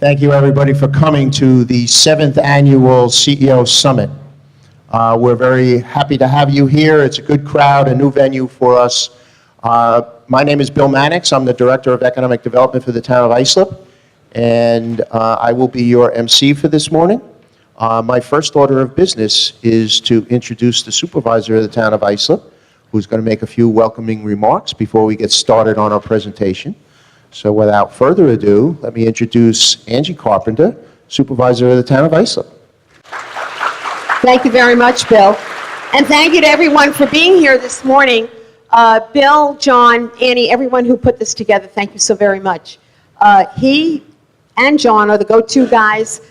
Thank you, everybody, for coming to the 7th Annual CEO Summit. We're very happy to have you here. It's a good crowd, a new venue for us. My name is Bill Mannix. I'm the Director of Economic Development for the town of Islip, and I will be your MC for this morning. My first order of business is to introduce the supervisor of the town of Islip, who's going to make a few welcoming remarks before we get started on our presentation. So without further ado, let me introduce Angie Carpenter, supervisor of the town of Islip. Thank you very much, Bill. And thank you to everyone for being here this morning. Bill, John, Annie, everyone who put this together, thank you so very much. He and John are the go-to guys.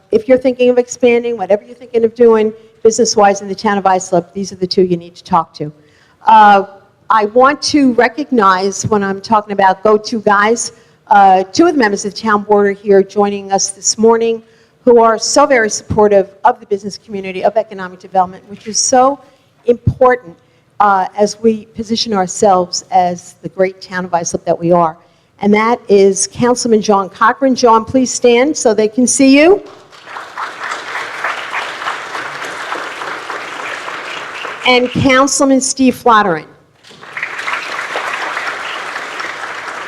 If you're thinking of expanding, whatever you're thinking of doing, business-wise in the town of Islip, these are the two you need to talk to. I want to recognize, when I'm talking about go-to guys, two of the members of the town board are here joining us this morning, who are so very supportive of the business community, of economic development, which is so important as we position ourselves as the great town of Islip that we are. And that is Councilman John Cochran. John, please stand so they can see you. And Councilman Steve Flattering.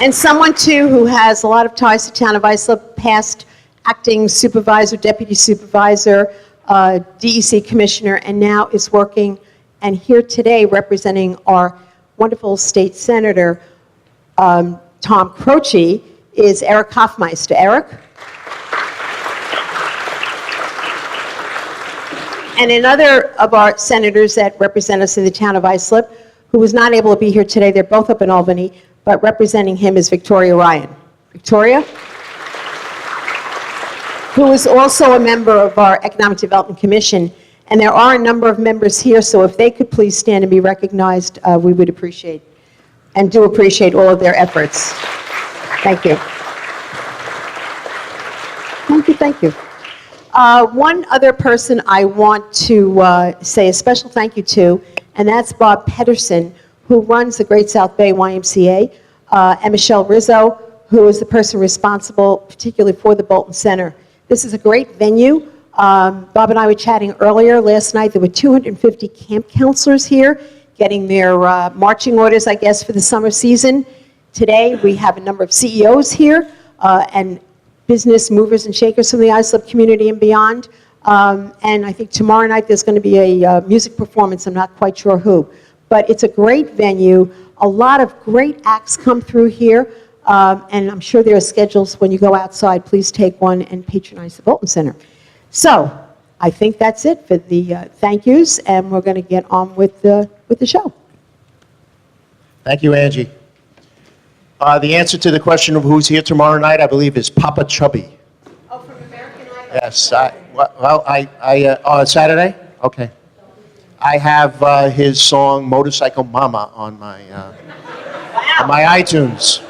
And someone, too, who has a lot of ties to the town of Islip, past acting supervisor, deputy supervisor, DEC commissioner, and now is working and here today representing our wonderful state senator, Tom Croce, is Eric Hoffmeister. Eric? And another of our senators that represent us in the town of Islip, who was not able to be here today, they're both up in Albany, but representing him is Victoria Ryan. Victoria? Who is also a member of our Economic Development Commission. And there are a number of members here, so if they could please stand and be recognized, we would appreciate and do appreciate all of their efforts. Thank you. Thank you, thank you. One other person I want to say a special thank you to, and that's Bob Pedersen, who runs the Great South Bay YMCA, and Michelle Rizzo, who is the person responsible particularly for the Boulton Center. This is a great venue. Bob and I were chatting earlier last night. There were 250 camp counselors here getting their marching orders, I guess, for the summer season. Today, we have a number of CEOs here and business movers and shakers from the Islip community and beyond. And I think tomorrow night there's going to be a music performance. I'm not quite sure who. But it's a great venue. A lot of great acts come through here. And I'm sure there are schedules when you go outside. Please take one and patronize the Boulton Center. So I think that's it for the thank yous. And we're going to get on with the show. Thank you, Angie. The answer to the question of who's here tomorrow night, I believe, is Papa Chubby. Oh, from American Idol? Yes. On Saturday? Okay. I have his song Motorcycle Mama on my iTunes.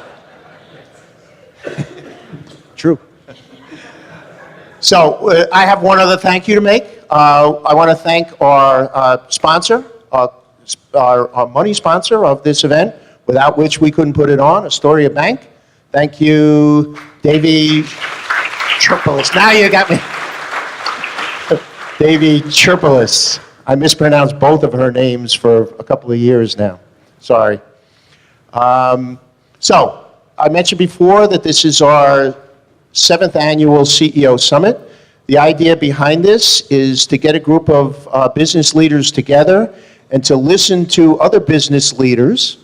True. So I have one other thank you to make. I want to thank our sponsor, our money sponsor of this event, without which we couldn't put it on, Astoria Bank. Thank you, Davy Chirpolis. Now you got me. Davy Chirpolis. I mispronounced both of her names for a couple of years now. Sorry. So, I mentioned before that this is our 7th Annual CEO Summit. The idea behind this is to get a group of business leaders together and to listen to other business leaders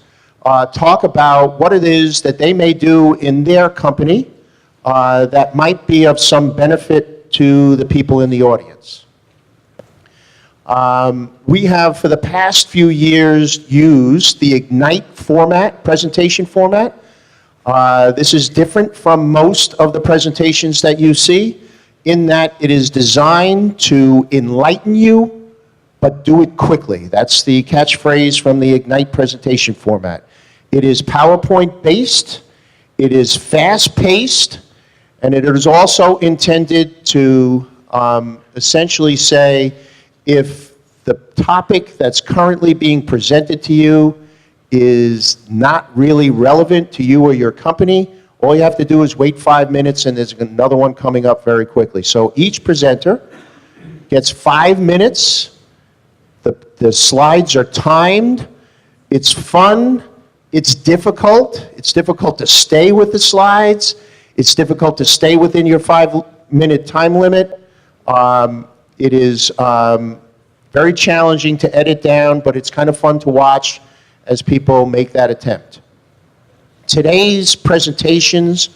talk about what it is that they may do in their company that might be of some benefit to the people in the audience. We have, for the past few years, used the Ignite format, presentation format. This is different from most of the presentations that you see, in that it is designed to enlighten you, but do it quickly. That's the catchphrase from the Ignite presentation format. It is PowerPoint-based, it is fast-paced, and it is also intended to essentially say, if the topic that's currently being presented to you is not really relevant to you or your company, All you have to do is wait 5 minutes, and there's another one coming up very quickly. So each presenter gets 5 minutes. The slides are timed. It's fun. It's difficult. It's difficult to stay with the slides. It's difficult to stay within your 5-minute time limit. It is very challenging to edit down, but it's kind of fun to watch as people make that attempt. Today's presentations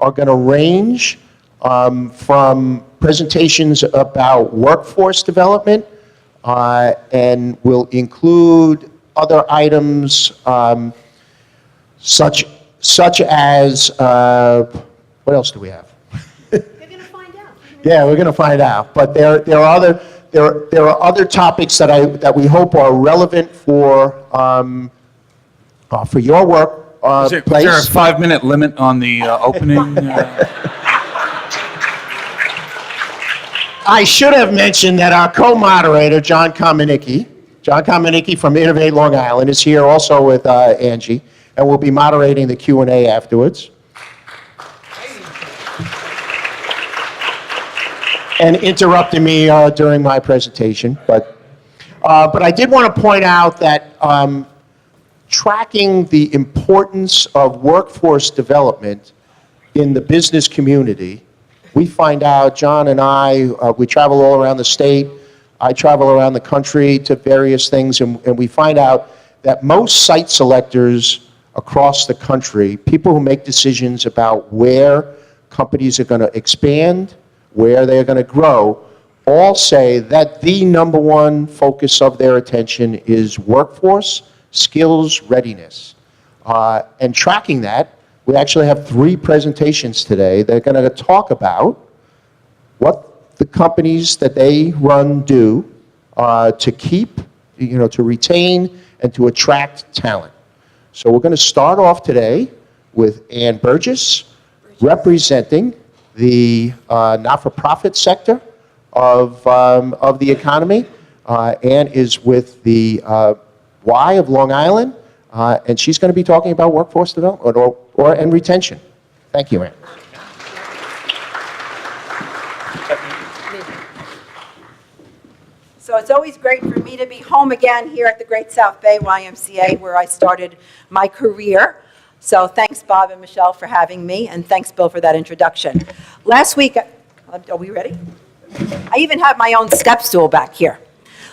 are going to range from presentations about workforce development and will include other items such as, what else do we have? You're going to find out. Yeah, we're going to find out. But there are other topics that we hope are relevant for your work Is there a place. 5-minute limit on the opening? I should have mentioned that our co-moderator, John Kominicki from Innovate Long Island, is here also with Angie, and will be moderating the Q&A afterwards. And interrupting me during my presentation. But I did want to point out that tracking the importance of workforce development in the business community, we find out, John and I, we travel all around the state. I travel around the country to various things, and we find out that most site selectors across the country, people who make decisions about where companies are going to expand, where they're going to grow, all say that the number one focus of their attention is workforce, skills, readiness. And tracking that, we actually have 3 presentations today that are going to talk about what the companies that they run do to keep, to retain and to attract talent. So we're going to start off today with Ann Burgess, representing the not-for-profit sector of the economy. Ann is with the Y of Long Island, and she's going to be talking about workforce development and retention. Thank you, Ann. So it's always great for me to be home again here at the Great South Bay YMCA, where I started my career. So thanks, Bob and Michelle, for having me, and thanks, Bill, for that introduction. Last week, are we ready? I even have my own step stool back here.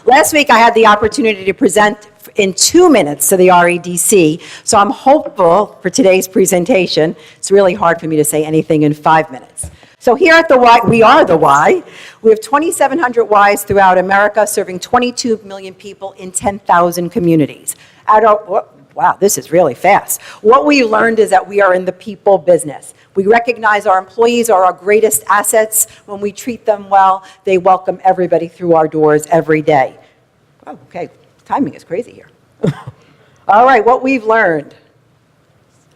Last week, I had the opportunity to present in 2 minutes to the REDC, so I'm hopeful for today's presentation. It's really hard for me to say anything in 5 minutes. So here at the Y, we are the Y. We have 2,700 Ys throughout America, serving 22 million people in 10,000 communities. Wow, this is really fast. What we learned is that we are in the people business. We recognize our employees are our greatest assets. When we treat them well, they welcome everybody through our doors every day. Oh, okay, timing is crazy here. All right, what we've learned.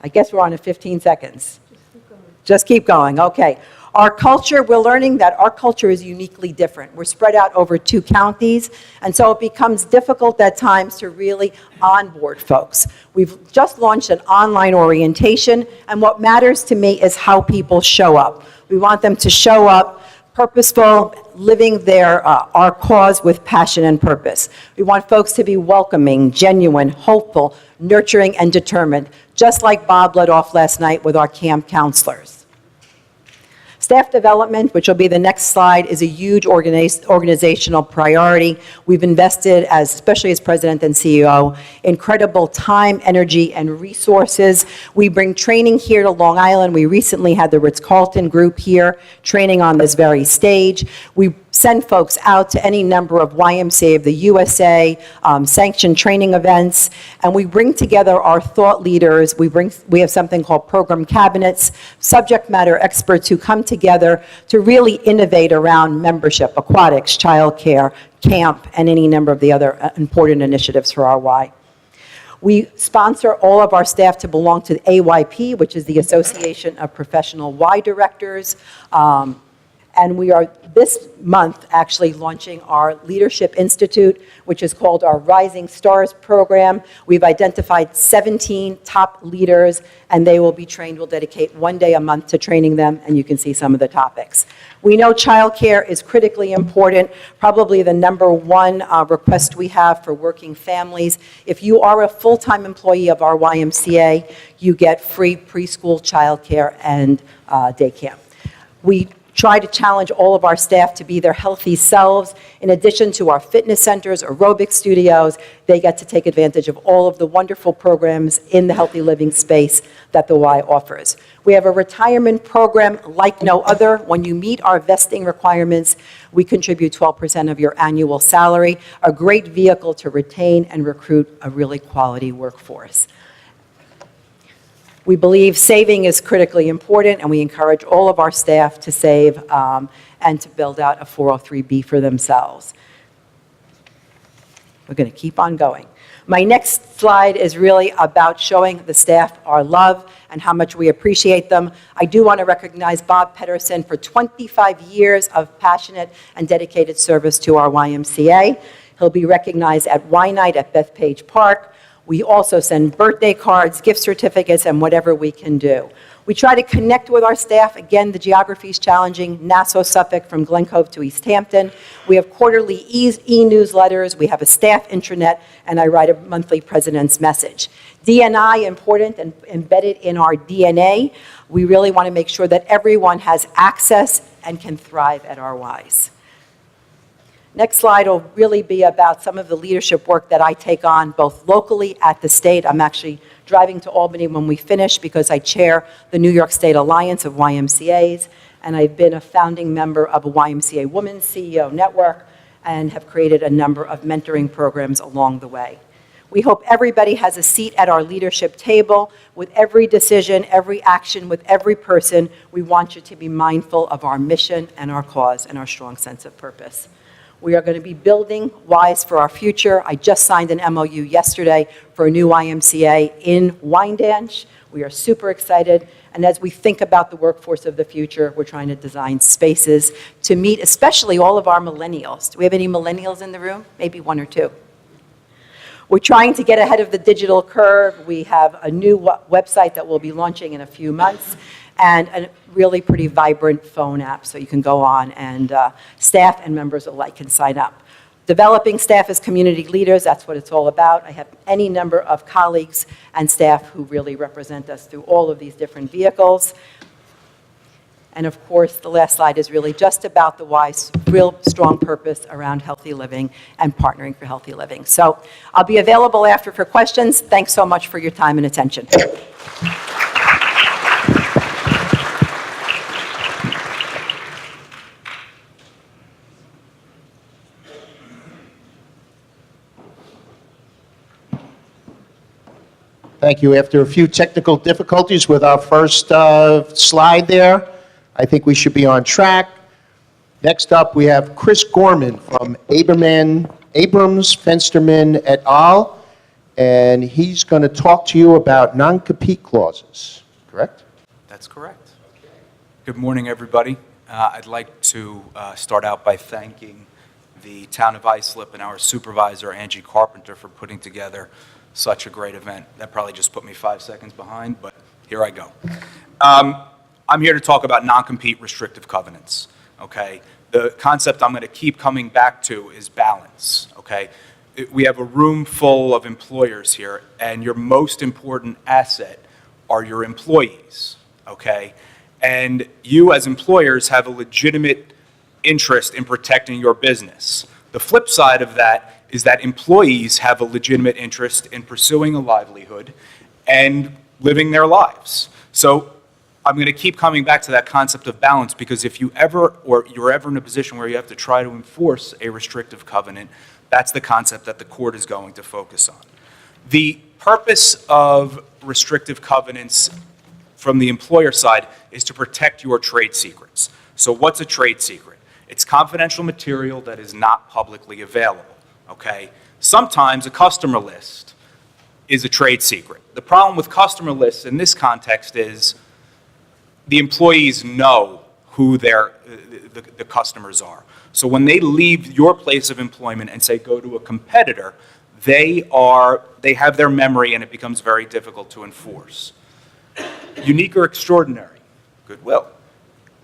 I guess we're on to 15 seconds. Just keep going, okay. Our culture, we're learning that our culture is uniquely different. We're spread out over 2 counties, and so it becomes difficult at times to really onboard folks. We've just launched an online orientation, and what matters to me is how people show up. We want them to show up purposeful, living our cause with passion and purpose. We want folks to be welcoming, genuine, hopeful, nurturing, and determined, just like Bob led off last night with our camp counselors. Staff development, which will be the next slide, is a huge organizational priority. We've invested, especially as president and CEO, incredible time, energy, and resources. We bring training here to Long Island. We recently had the Ritz-Carlton group here training on this very stage. We send folks out to any number of YMCA of the USA, sanctioned training events, and we bring together our thought leaders. We have something called program cabinets, subject matter experts who come together to really innovate around membership, aquatics, childcare, camp, and any number of the other important initiatives for our Y. We sponsor all of our staff to belong to the AYP, which is the Association of Professional Y Directors. And we are this month actually launching our Leadership Institute, which is called our Rising Stars program. We've identified 17 top leaders, and they will be trained. We'll dedicate 1 day a month to training them, and you can see some of the topics. We know childcare is critically important, probably the number one request we have for working families. If you are a full-time employee of our YMCA, you get free preschool childcare and day camp. We try to challenge all of our staff to be their healthy selves. In addition to our fitness centers, aerobic studios, they get to take advantage of all of the wonderful programs in the healthy living space that the Y offers. We have a retirement program like no other. When you meet our vesting requirements, we contribute 12% of your annual salary, a great vehicle to retain and recruit a really quality workforce. We believe saving is critically important, and we encourage all of our staff to save and to build out a 403B for themselves. We're going to keep on going. My next slide is really about showing the staff our love and how much we appreciate them. I do want to recognize Bob Pedersen for 25 years of passionate and dedicated service to our YMCA. He'll be recognized at Y Night at Bethpage Park. We also send birthday cards, gift certificates, and whatever we can do. We try to connect with our staff. Again, the geography is challenging. Nassau, Suffolk, from Glen Cove to East Hampton. We have quarterly e-newsletters. We have a staff intranet, and I write a monthly president's message. D&I, important and embedded in our DNA. We really want to make sure that everyone has access and can thrive at our Ys. Next slide will really be about some of the leadership work that I take on both locally at the state. I'm actually driving to Albany when we finish because I chair the New York State Alliance of YMCAs, and I've been a founding member of a YMCA Women's CEO Network and have created a number of mentoring programs along the way. We hope everybody has a seat at our leadership table. With every decision, every action, with every person, we want you to be mindful of our mission and our cause and our strong sense of purpose. We are going to be building Ys for our future. I just signed an MOU yesterday for a new YMCA in Wyandanch. We are super excited. And as we think about the workforce of the future, we're trying to design spaces to meet especially all of our millennials. Do we have any millennials in the room? Maybe one or two. We're trying to get ahead of the digital curve. We have a new website that we'll be launching in a few months, and a really pretty vibrant phone app so you can go on and staff and members alike can sign up. Developing staff as community leaders, that's what it's all about. I have any number of colleagues and staff who really represent us through all of these different vehicles. And of course, the last slide is really just about the Y's real strong purpose around healthy living and partnering for healthy living. So I'll be available after for questions. Thanks so much for your time and attention. Thank you. After a few technical difficulties with our first slide there, I think we should be on track. Next up, we have Chris Gorman from Abrams, Fensterman et al., and he's going to talk to you about non-compete clauses, correct? That's correct. Good morning, everybody. I'd like to start out by thanking the town of Islip and our supervisor, Angie Carpenter, for putting together such a great event. That probably just put me 5 seconds behind, but here I go. I'm here to talk about non-compete restrictive covenants, okay? The concept I'm going to keep coming back to is balance, okay? We have a room full of employers here, and your most important asset are your employees, okay? And you as employers have a legitimate interest in protecting your business. The flip side of that is that employees have a legitimate interest in pursuing a livelihood and living their lives. So I'm going to keep coming back to that concept of balance, because if you're ever in a position where you have to try to enforce a restrictive covenant, that's the concept that the court is going to focus on. The purpose of restrictive covenants from the employer side is to protect your trade secrets. So what's a trade secret? It's confidential material that is not publicly available. Okay? Sometimes a customer list is a trade secret. The problem with customer lists in this context is the employees know who the customers are. So when they leave your place of employment and say go to a competitor, they have their memory and it becomes very difficult to enforce. Unique or extraordinary? Goodwill.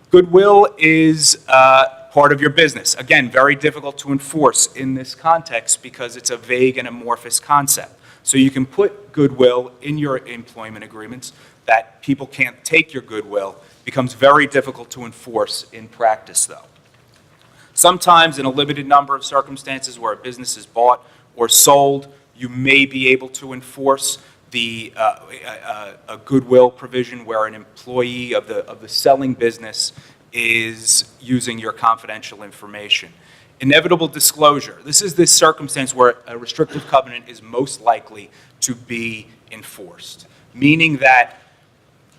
Goodwill is part of your business. Again, very difficult to enforce in this context because it's a vague and amorphous concept. So you can put goodwill in your employment agreements that people can't take your goodwill. Becomes very difficult to enforce in practice, though. Sometimes, in a limited number of circumstances where a business is bought or sold, you may be able to enforce a goodwill provision where an employee of the selling business is using your confidential information. Inevitable disclosure. This is this circumstance where a restrictive covenant is most likely to be enforced, meaning that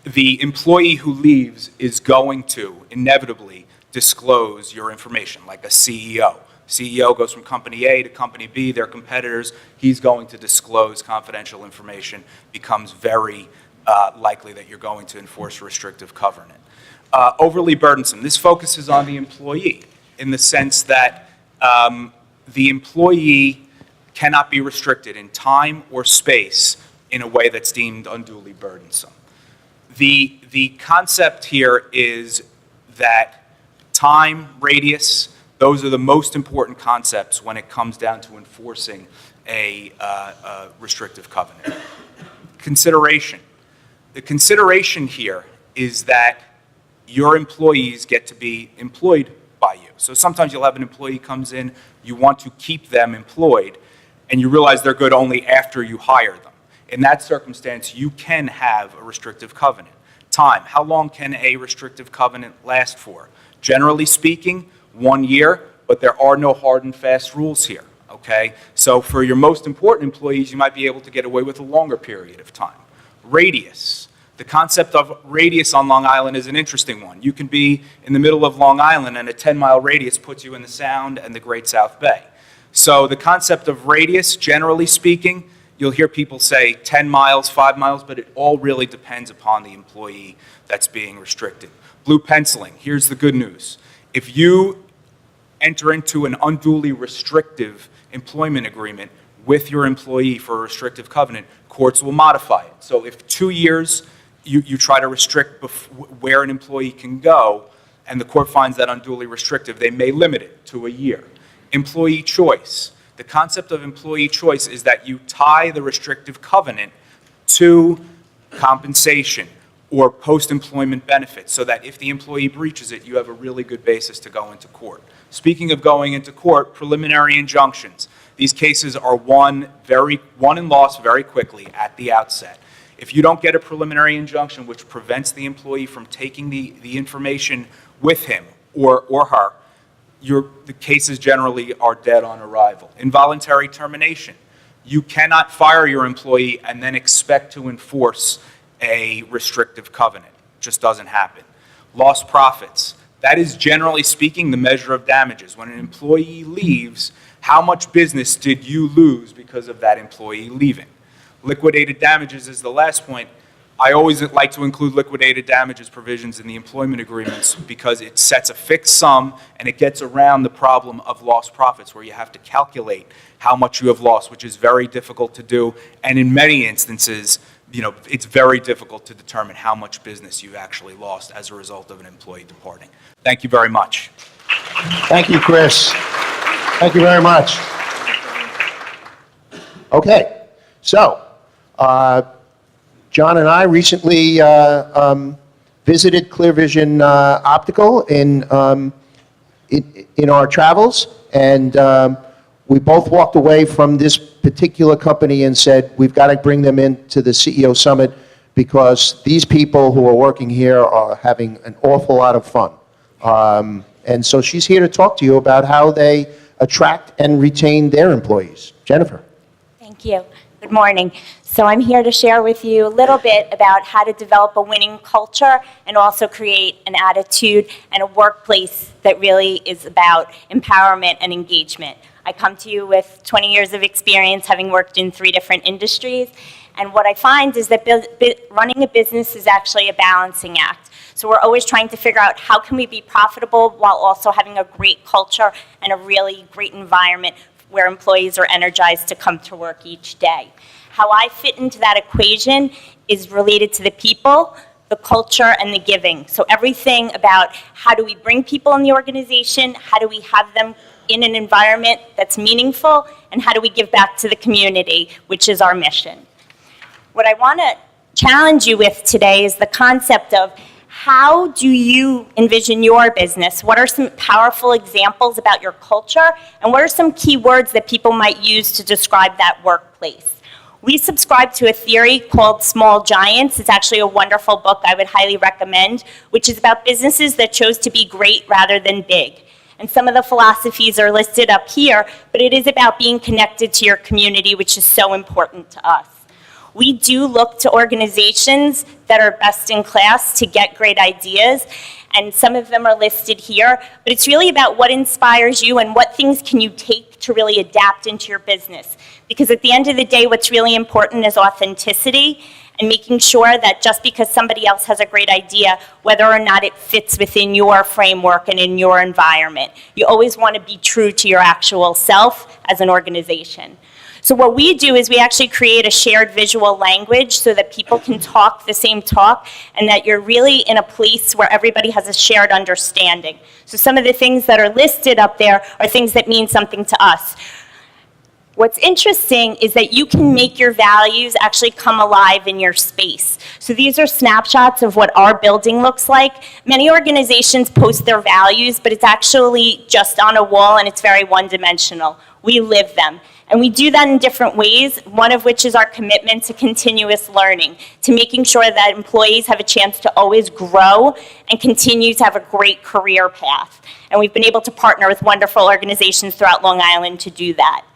the employee who leaves is going to inevitably disclose your information, like a CEO. CEO goes from company A to company B, they're competitors, he's going to disclose confidential information, becomes very likely that you're going to enforce a restrictive covenant. Overly burdensome. This focuses on the employee in the sense that the employee cannot be restricted in time or space in a way that's deemed unduly burdensome. The concept here is that time, radius, those are the most important concepts when it comes down to enforcing a restrictive covenant. Consideration. The consideration here is that your employees get to be employed by you. So sometimes you'll have an employee comes in, you want to keep them employed, and you realize they're good only after you hire them. In that circumstance, you can have a restrictive covenant. Time. How long can a restrictive covenant last for? Generally speaking, 1 year, but there are no hard and fast rules here, okay? So for your most important employees, you might be able to get away with a longer period of time. Radius. The concept of radius on Long Island is an interesting one. You can be in the middle of Long Island and a 10-mile radius puts you in the Sound and the Great South Bay. So the concept of radius, generally speaking, you'll hear people say 10 miles, 5 miles, but it all really depends upon the employee that's being restricted. Blue penciling, here's the good news. If you enter into an unduly restrictive employment agreement with your employee for a restrictive covenant, courts will modify it. So if 2 years you try to restrict where an employee can go, and the court finds that unduly restrictive, they may limit it to a year. Employee choice. The concept of employee choice is that you tie the restrictive covenant to compensation or post-employment benefits so that if the employee breaches it, you have a really good basis to go into court. Speaking of going into court, preliminary injunctions. These cases are won and lost very quickly at the outset. If you don't get a preliminary injunction which prevents the employee from taking the information with him or her, the cases generally are dead on arrival. Involuntary termination. You cannot fire your employee and then expect to enforce a restrictive covenant. It just doesn't happen. Lost profits. That is, generally speaking, the measure of damages. When an employee leaves, how much business did you lose because of that employee leaving? Liquidated damages is the last point. I always like to include liquidated damages provisions in the employment agreements because it sets a fixed sum and it gets around the problem of lost profits where you have to calculate how much you have lost, which is very difficult to do. And in many instances, it's very difficult to determine how much business you actually lost as a result of an employee departing. Thank you very much. Thank you, Chris. Thank you very much. Okay, so John and I recently visited Clear Vision Optical in our travels, and we both walked away from this particular company and said, we've got to bring them into the CEO Summit because these people who are working here are having an awful lot of fun. And so she's here to talk to you about how they attract and retain their employees. Jennifer. Thank you. Good morning. So I'm here to share with you a little bit about how to develop a winning culture and also create an attitude and a workplace that really is about empowerment and engagement. I come to you with 20 years of experience, having worked in 3 different industries, and what I find is that running a business is actually a balancing act. So we're always trying to figure out how can we be profitable while also having a great culture and a really great environment where employees are energized to come to work each day. How I fit into that equation is related to the people, the culture, and the giving. So everything about how do we bring people in the organization, how do we have them in an environment that's meaningful, and how do we give back to the community, which is our mission. What I want to challenge you with today is the concept of how do you envision your business? What are some powerful examples about your culture? And what are some key words that people might use to describe that workplace? We subscribe to a theory called Small Giants. It's actually a wonderful book I would highly recommend, which is about businesses that chose to be great rather than big. And some of the philosophies are listed up here, but it is about being connected to your community, which is so important to us. We do look to organizations that are best in class to get great ideas, and some of them are listed here, but it's really about what inspires you and what things can you take to really adapt into your business. Because at the end of the day, what's really important is authenticity and making sure that just because somebody else has a great idea, whether or not it fits within your framework and in your environment, you always want to be true to your actual self as an organization. So what we do is we actually create a shared visual language so that people can talk the same talk and that you're really in a place where everybody has a shared understanding. So some of the things that are listed up there are things that mean something to us. What's interesting is that you can make your values actually come alive in your space. So these are snapshots of what our building looks like. Many organizations post their values, but it's actually just on a wall and it's very one-dimensional. We live them. And we do that in different ways, one of which is our commitment to continuous learning, to making sure that employees have a chance to always grow and continue to have a great career path. And we've been able to partner with wonderful organizations throughout Long Island to do that.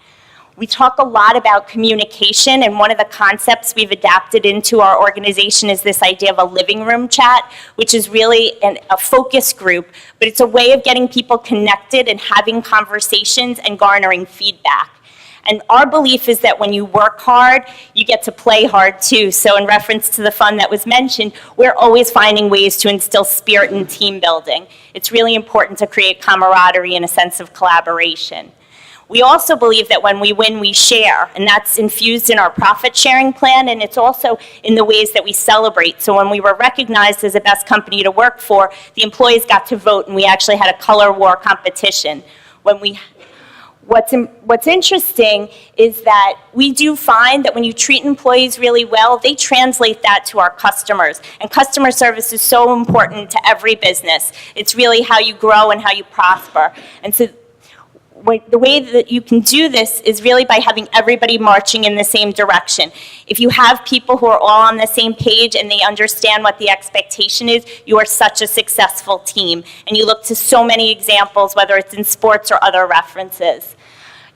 We talk a lot about communication, and one of the concepts we've adapted into our organization is this idea of a living room chat, which is really a focus group, but it's a way of getting people connected and having conversations and garnering feedback. And our belief is that when you work hard, you get to play hard too. So in reference to the fun that was mentioned, we're always finding ways to instill spirit and team building. It's really important to create camaraderie and a sense of collaboration. We also believe that when we win, we share, and that's infused in our profit sharing plan, and it's also in the ways that we celebrate. So when we were recognized as the best company to work for, the employees got to vote, and we actually had a color war competition. What's interesting is that we do find that when you treat employees really well, they translate that to our customers. And customer service is so important to every business. It's really how you grow and how you prosper. And so the way that you can do this is really by having everybody marching in the same direction. If you have people who are all on the same page and they understand what the expectation is, you are such a successful team. And you look to so many examples, whether it's in sports or other references.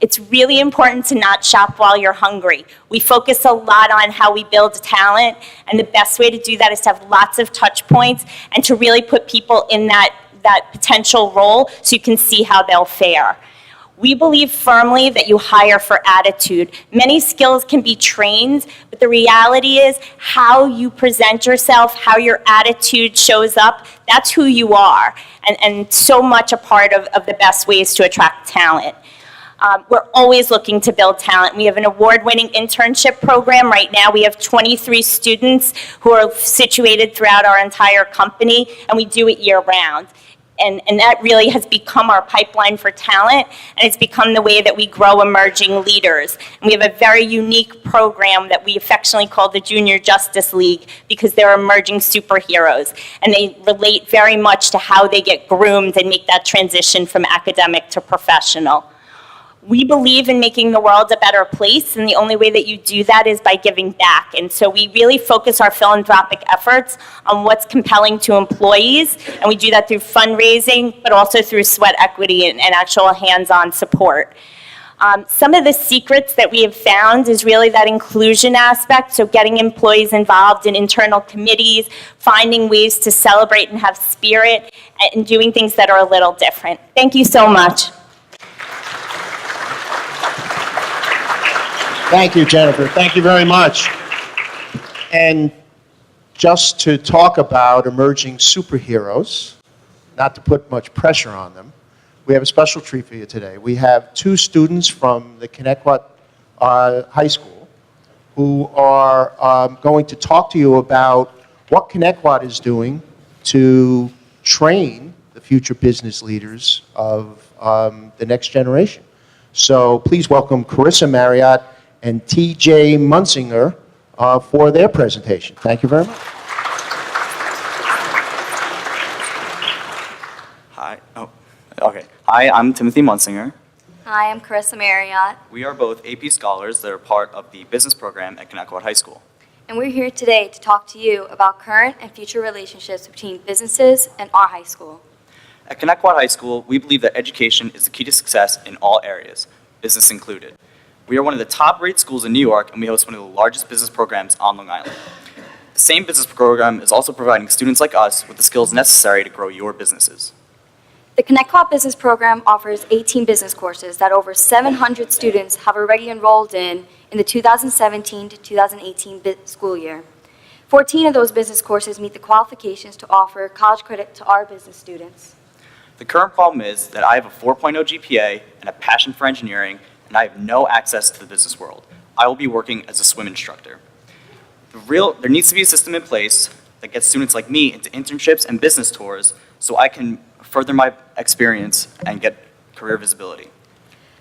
It's really important to not shop while you're hungry. We focus a lot on how we build talent, and the best way to do that is to have lots of touch points and to really put people in that potential role so you can see how they'll fare. We believe firmly that you hire for attitude. Many skills can be trained, but the reality is how you present yourself, how your attitude shows up, that's who you are, and so much a part of the best ways to attract talent. We're always looking to build talent. We have an award-winning internship program. Right now we have 23 students who are situated throughout our entire company, and we do it year-round. And that really has become our pipeline for talent, and it's become the way that we grow emerging leaders. And we have a very unique program that we affectionately call the Junior Justice League because they're emerging superheroes, and they relate very much to how they get groomed and make that transition from academic to professional. We believe in making the world a better place, and the only way that you do that is by giving back. And so we really focus our philanthropic efforts on what's compelling to employees, and we do that through fundraising, but also through sweat equity and actual hands-on support. Some of the secrets that we have found is really that inclusion aspect, so getting employees involved in internal committees, finding ways to celebrate and have spirit, and doing things that are a little different. Thank you so much. Thank you, Jennifer. Thank you very much. And just to talk about emerging superheroes, not to put much pressure on them, we have a special treat for you today. We have two students from the Kominicki High School who are going to talk to you about what Kominicki is doing to train the future business leaders of the next generation. So please welcome Carissa Marriott and T.J. Munsinger for their presentation. Thank you very much. Hi. Oh, okay. Hi, I'm Timothy Munsinger. Hi, I'm Carissa Marriott, We are both AP scholars that are part of the business program at Kominicki High School. and we're here today to talk to you about current and future relationships between businesses and our high school. At Kominicki High School, we believe that education is the key to success in all areas, business included. We are one of the top-rated schools in New York, and we host one of the largest business programs on Long Island. The same business program is also providing students like us with the skills necessary to grow your businesses. The Kominicki Business Program offers 18 business courses that over 700 students have already enrolled in the 2017 to 2018 school year. 14 of those business courses meet the qualifications to offer college credit to our business students. The current problem is that I have a 4.0 GPA and a passion for engineering, and I have no access to the business world. I will be working as a swim instructor. There needs to be a system in place that gets students like me into internships and business tours so I can further my experience and get career visibility.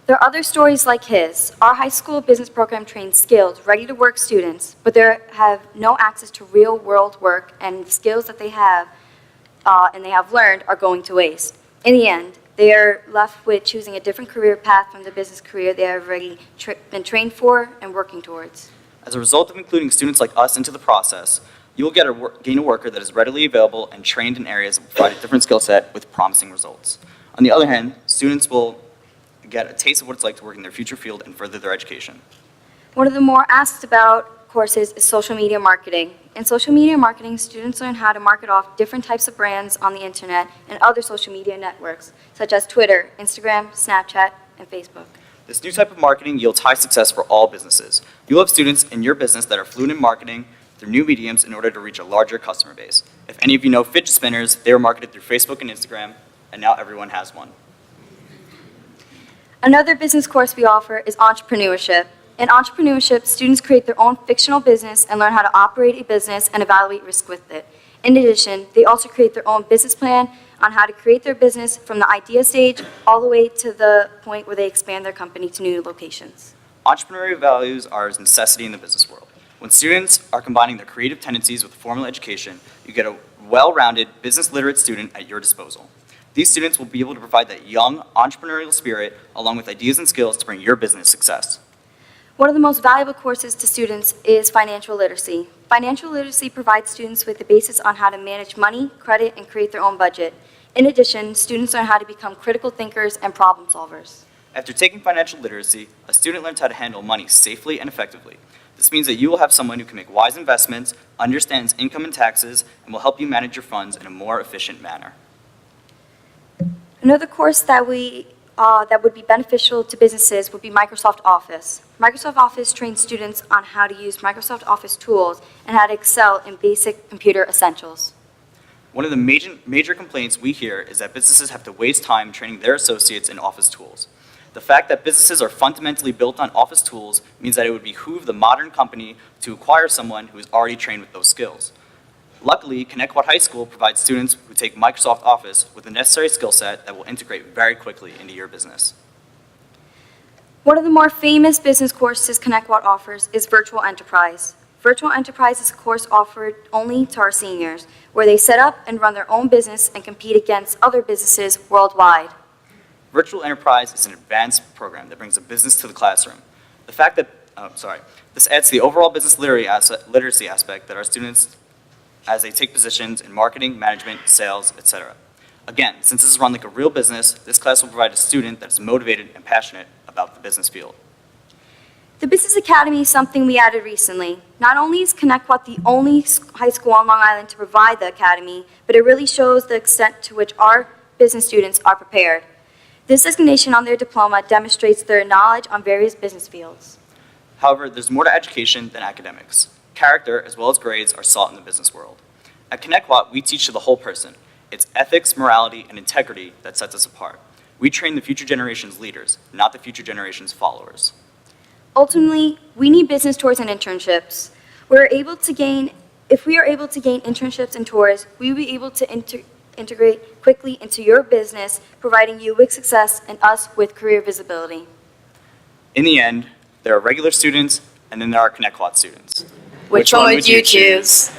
There are other stories like his. Our high school business program trains skilled, ready-to-work students, but they have no access to real-world work, and the skills that they have and they have learned are going to waste. In the end, they are left with choosing a different career path from the business career they have already been trained for and working towards. As a result of including students like us into the process, you will gain a worker that is readily available and trained in areas that provide a different skill set with promising results. On the other hand, students will get a taste of what it's like to work in their future field and further their education. One of the more asked about courses is social media marketing. In social media marketing, students learn how to market off different types of brands on the internet and other social media networks, such as Twitter, Instagram, Snapchat, and Facebook. This new type of marketing yields high success for all businesses. You'll have students in your business that are fluent in marketing through new mediums in order to reach a larger customer base. If any of you know fidget spinners, they were marketed through Facebook and Instagram, and now everyone has one. Another business course we offer is entrepreneurship. In entrepreneurship, students create their own fictional business and learn how to operate a business and evaluate risk with it. In addition, they also create their own business plan on how to create their business from the idea stage all the way to the point where they expand their company to new locations. Entrepreneurial values are a necessity in the business world. When students are combining their creative tendencies with formal education, you get a well-rounded, business-literate student at your disposal. These students will be able to provide that young, entrepreneurial spirit along with ideas and skills to bring your business success. One of the most valuable courses to students is financial literacy. Financial literacy provides students with the basis on how to manage money, credit, and create their own budget. In addition, students learn how to become critical thinkers and problem solvers. After taking financial literacy, a student learns how to handle money safely and effectively. This means that you will have someone who can make wise investments, understands income and taxes, and will help you manage your funds in a more efficient manner. Another course that would be beneficial to businesses would be Microsoft Office. Microsoft Office trains students on how to use Microsoft Office tools and how to excel in basic computer essentials. One of the major complaints we hear is that businesses have to waste time training their associates in Office tools. The fact that businesses are fundamentally built on Office tools means that it would behoove the modern company to acquire someone who is already trained with those skills. Luckily, Kominicki High School provides students who take Microsoft Office with the necessary skill set that will integrate very quickly into your business. One of the more famous business courses Kominicki offers is Virtual Enterprise. Virtual Enterprise is a course offered only to our seniors, where they set up and run their own business and compete against other businesses worldwide. Virtual Enterprise is an advanced program that brings a business to the classroom. The fact that, this adds to the overall business literacy aspect that our students, as they take positions in marketing, management, sales, etc. Again, since this is run like a real business, this class will provide a student that is motivated and passionate about the business field. The Business Academy is something we added recently. Not only is Kominicki the only high school on Long Island to provide the academy, but it really shows the extent to which our business students are prepared. This designation on their diploma demonstrates their knowledge on various business fields. However, there's more to education than academics. Character, as well as grades, are sought in the business world. At ConnectWatt, we teach to the whole person. It's ethics, morality, and integrity that sets us apart. We train the future generation's leaders, not the future generation's followers. Ultimately, we need business tours and internships. If we are able to gain internships and tours, we will be able to integrate quickly into your business, providing you with success and us with career visibility. In the end, there are regular students, and then there are ConnectWatt students. Which one would you choose?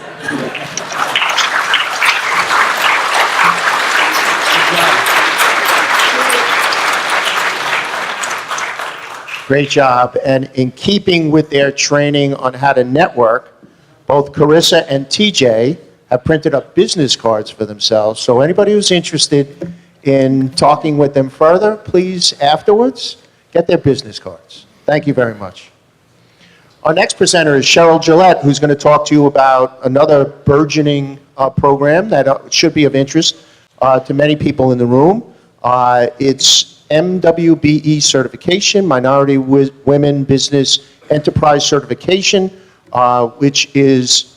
Great job. And in keeping with their training on how to network, both Carissa and TJ have printed up business cards for themselves. So anybody who's interested in talking with them further, please afterwards get their business cards. Thank you very much. Our next presenter is Cheryl Gillette, who's going to talk to you about another burgeoning program that should be of interest to many people in the room. It's MWBE certification, Minority Women Business Enterprise certification, which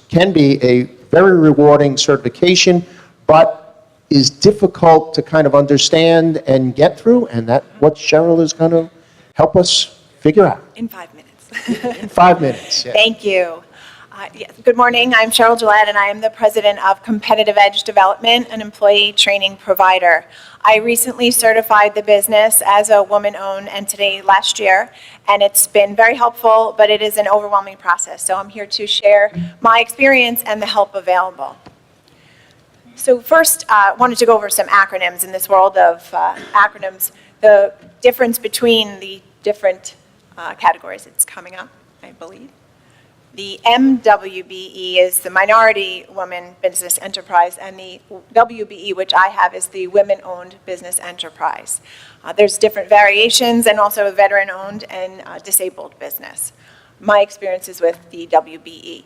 can be a very rewarding certification, but is difficult to kind of understand and get through, and that's what Cheryl is going to help us figure out. In 5 minutes. In 5 minutes, yeah. Thank you. Good morning, I'm Cheryl Gillette, and I am the president of Competitive Edge Development, an employee training provider. I recently certified the business as a woman-owned entity last year, and it's been very helpful, but it is an overwhelming process. So I'm here to share my experience and the help available. So first, I wanted to go over some acronyms in this world of acronyms, the difference between the different categories. It's coming up, I believe. The MWBE is the Minority Women Business Enterprise, and the WBE, which I have, is the Women-Owned Business Enterprise. There's different variations, and also veteran-owned and disabled business. My experience is with the WBE.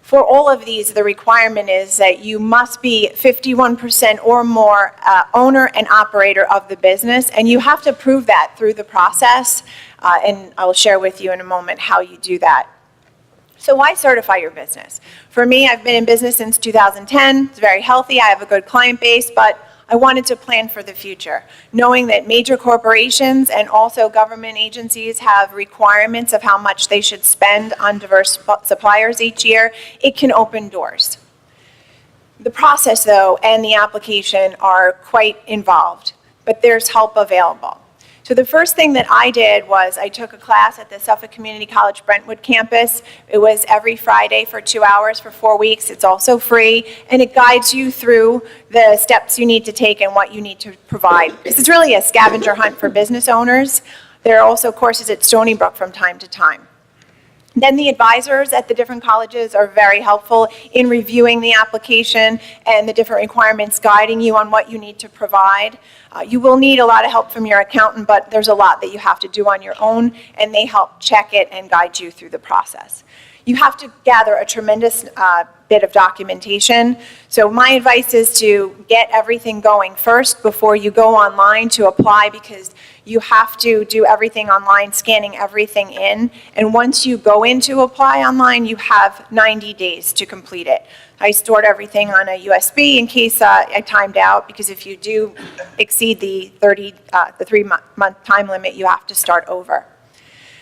For all of these, the requirement is that you must be 51% or more owner and operator of the business, and you have to prove that through the process, and I will share with you in a moment how you do that. So why certify your business? For me, I've been in business since 2010. It's very healthy. I have a good client base, but I wanted to plan for the future, knowing that major corporations and also government agencies have requirements of how much they should spend on diverse suppliers each year. It can open doors. The process, though, and the application are quite involved, but there's help available. So the first thing that I did was I took a class at the Suffolk Community College Brentwood campus. It was every Friday for 2 hours for 4 weeks. It's also free, and it guides you through the steps you need to take and what you need to provide. This is really a scavenger hunt for business owners. There are also courses at Stony Brook from time to time. Then the advisors at the different colleges are very helpful in reviewing the application and the different requirements, guiding you on what you need to provide. You will need a lot of help from your accountant, but there's a lot that you have to do on your own, and they help check it and guide you through the process. You have to gather a tremendous bit of documentation. So my advice is to get everything going first before you go online to apply, because you have to do everything online, scanning everything in. And once you go in to apply online, you have 90 days to complete it. I stored everything on a USB in case I timed out, because if you do exceed the 3-month time limit, you have to start over.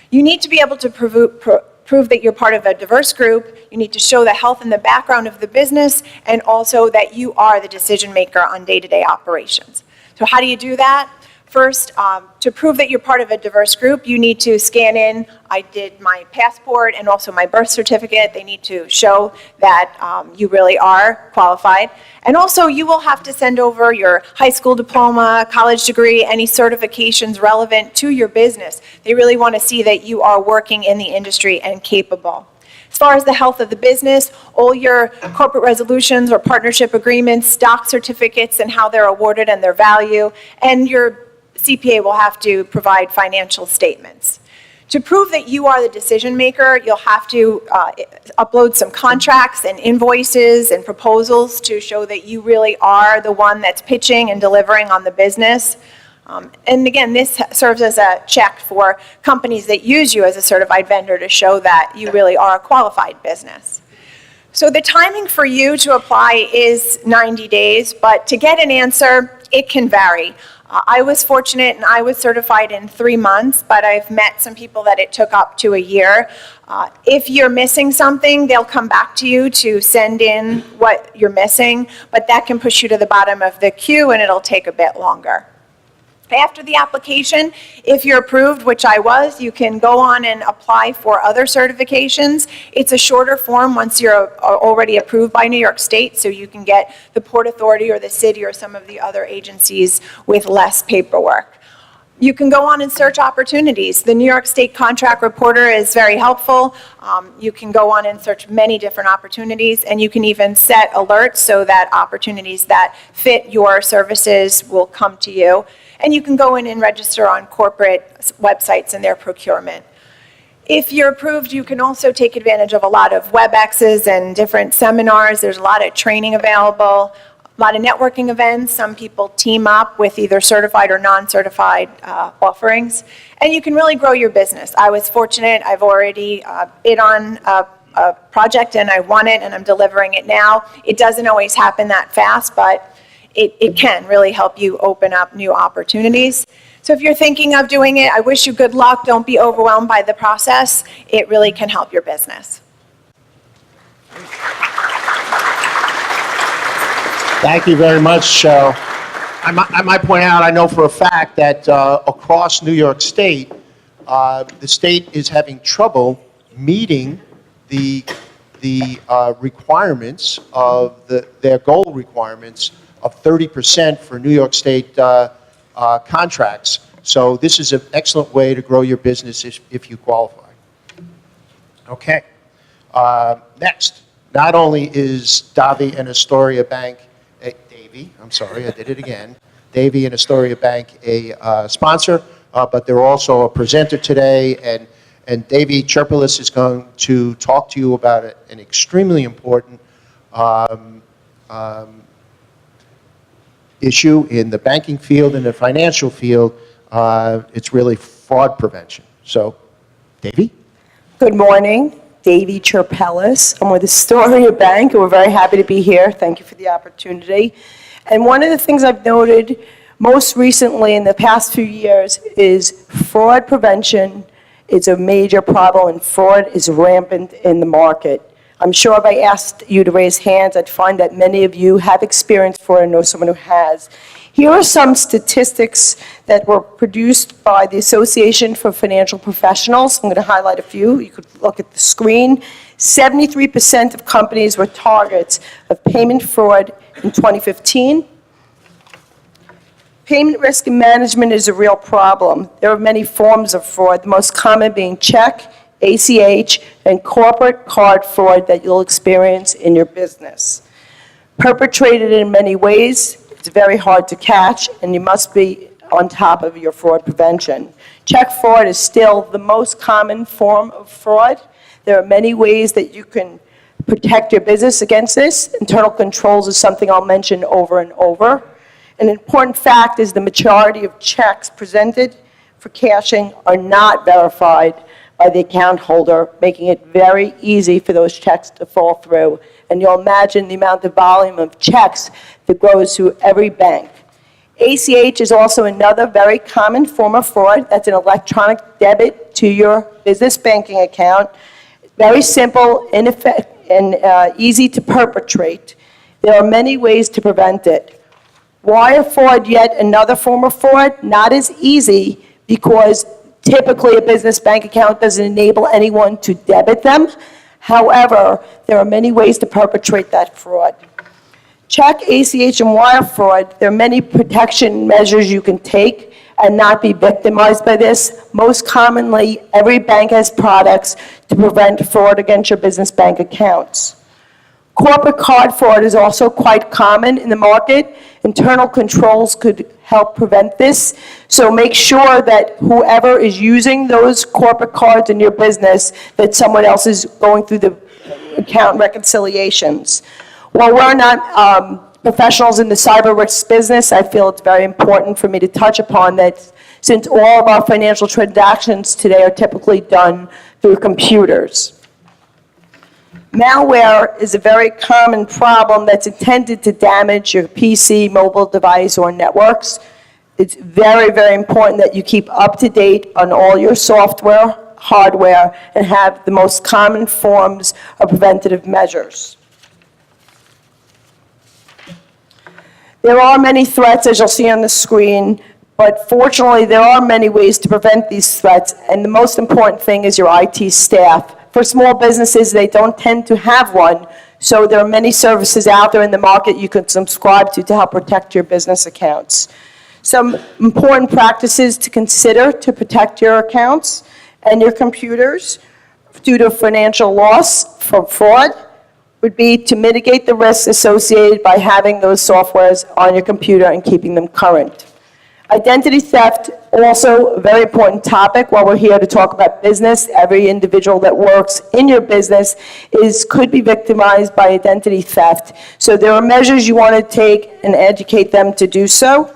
You need to be able to prove that you're part of a diverse group. You need to show the health and the background of the business, and also that you are the decision maker on day-to-day operations. So how do you do that? First, to prove that you're part of a diverse group, you need to scan in. I did my passport and also my birth certificate. They need to show that you really are qualified. And also, you will have to send over your high school diploma, college degree, any certifications relevant to your business. They really want to see that you are working in the industry and capable. As far as the health of the business, all your corporate resolutions or partnership agreements, stock certificates and how they're awarded and their value, and your CPA will have to provide financial statements. To prove that you are the decision maker, you'll have to upload some contracts and invoices and proposals to show that you really are the one that's pitching and delivering on the business. And again, this serves as a check for companies that use you as a certified vendor to show that you really are a qualified business. So the timing for you to apply is 90 days, but to get an answer, it can vary. I was fortunate and I was certified in 3 months, but I've met some people that it took up to a year. If you're missing something, they'll come back to you to send in what you're missing, but that can push you to the bottom of the queue and it'll take a bit longer. After the application, if you're approved, which I was, you can go on and apply for other certifications. It's a shorter form once you're already approved by New York State, so you can get the Port Authority or the city or some of the other agencies with less paperwork. You can go on and search opportunities. The New York State Contract Reporter is very helpful. You can go on and search many different opportunities, and you can even set alerts so that opportunities that fit your services will come to you. And you can go in and register on corporate websites and their procurement. If you're approved, you can also take advantage of a lot of WebExes and different seminars. There's a lot of training available, a lot of networking events. Some people team up with either certified or non-certified offerings. And you can really grow your business. I was fortunate. I've already bid on a project and I won it and I'm delivering it now. It doesn't always happen that fast, but it can really help you open up new opportunities. So if you're thinking of doing it, I wish you good luck. Don't be overwhelmed by the process. It really can help your business. Thank you very much, Cheryl. I might point out, I know for a fact that across New York State, the state is having trouble meeting the requirements of their goal requirements of 30% for New York State contracts. So this is an excellent way to grow your business if you qualify. Okay. Next, not only is Davy and Astoria Bank, Davy, I'm sorry, I did it again. Davy and Astoria Bank a sponsor, but they're also a presenter today, and Davy Cherpelis is going to talk to you about an extremely important issue in the banking field and the financial field. It's really fraud prevention. So, Davy? Good morning, Davy Cherpelis. I'm with Astoria Bank, and we're very happy to be here. Thank you for the opportunity. And one of the things I've noted most recently in the past few years is fraud prevention is a major problem, and fraud is rampant in the market. I'm sure if I asked you to raise hands, I'd find that many of you have experienced fraud and know someone who has. Here are some statistics that were produced by the Association for Financial Professionals. I'm going to highlight a few. You could look at the screen. 73% of companies were targets of payment fraud in 2015. Payment risk and management is a real problem. There are many forms of fraud, the most common being check, ACH, and corporate card fraud that you'll experience in your business. Perpetrated in many ways, it's very hard to catch, and you must be on top of your fraud prevention. Check fraud is still the most common form of fraud. There are many ways that you can protect your business against this. Internal controls is something I'll mention over and over. An important fact is the majority of checks presented for cashing are not verified by the account holder, making it very easy for those checks to fall through. And you'll imagine the amount of volume of checks that goes through every bank. ACH is also another very common form of fraud. That's an electronic debit to your business banking account. Very simple and easy to perpetrate. There are many ways to prevent it. Wire fraud, yet another form of fraud, not as easy because typically a business bank account doesn't enable anyone to debit them. However, there are many ways to perpetrate that fraud. Check, ACH, and wire fraud. There are many protection measures you can take and not be victimized by this. Most commonly, every bank has products to prevent fraud against your business bank accounts. Corporate card fraud is also quite common in the market. Internal controls could help prevent this. So make sure that whoever is using those corporate cards in your business, that someone else is going through the account reconciliations. While we're not professionals in the cyber risk business, I feel it's very important for me to touch upon that since all of our financial transactions today are typically done through computers. Malware is a very common problem that's intended to damage your PC, mobile device, or networks. It's very, very important that you keep up to date on all your software, hardware, and have the most common forms of preventative measures. There are many threats, as you'll see on the screen, but fortunately, there are many ways to prevent these threats, and the most important thing is your IT staff. For small businesses, they don't tend to have one, so there are many services out there in the market you can subscribe to help protect your business accounts. Some important practices to consider to protect your accounts and your computers due to financial loss from fraud would be to mitigate the risks associated by having those softwares on your computer and keeping them current. Identity theft, also a very important topic while we're here to talk about business. Every individual that works in your business could be victimized by identity theft. So there are measures you want to take and educate them to do so.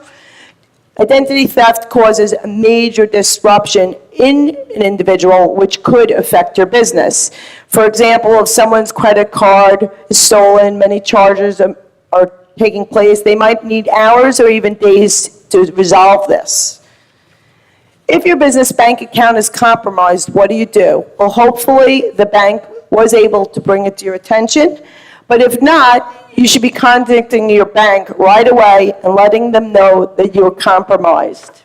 Identity theft causes a major disruption in an individual, which could affect your business. For example, if someone's credit card is stolen, many charges are taking place, they might need hours or even days to resolve this. If your business bank account is compromised, what do? Well, hopefully the bank was able to bring it to your attention, but if not, you should be contacting your bank right away and letting them know that you're compromised.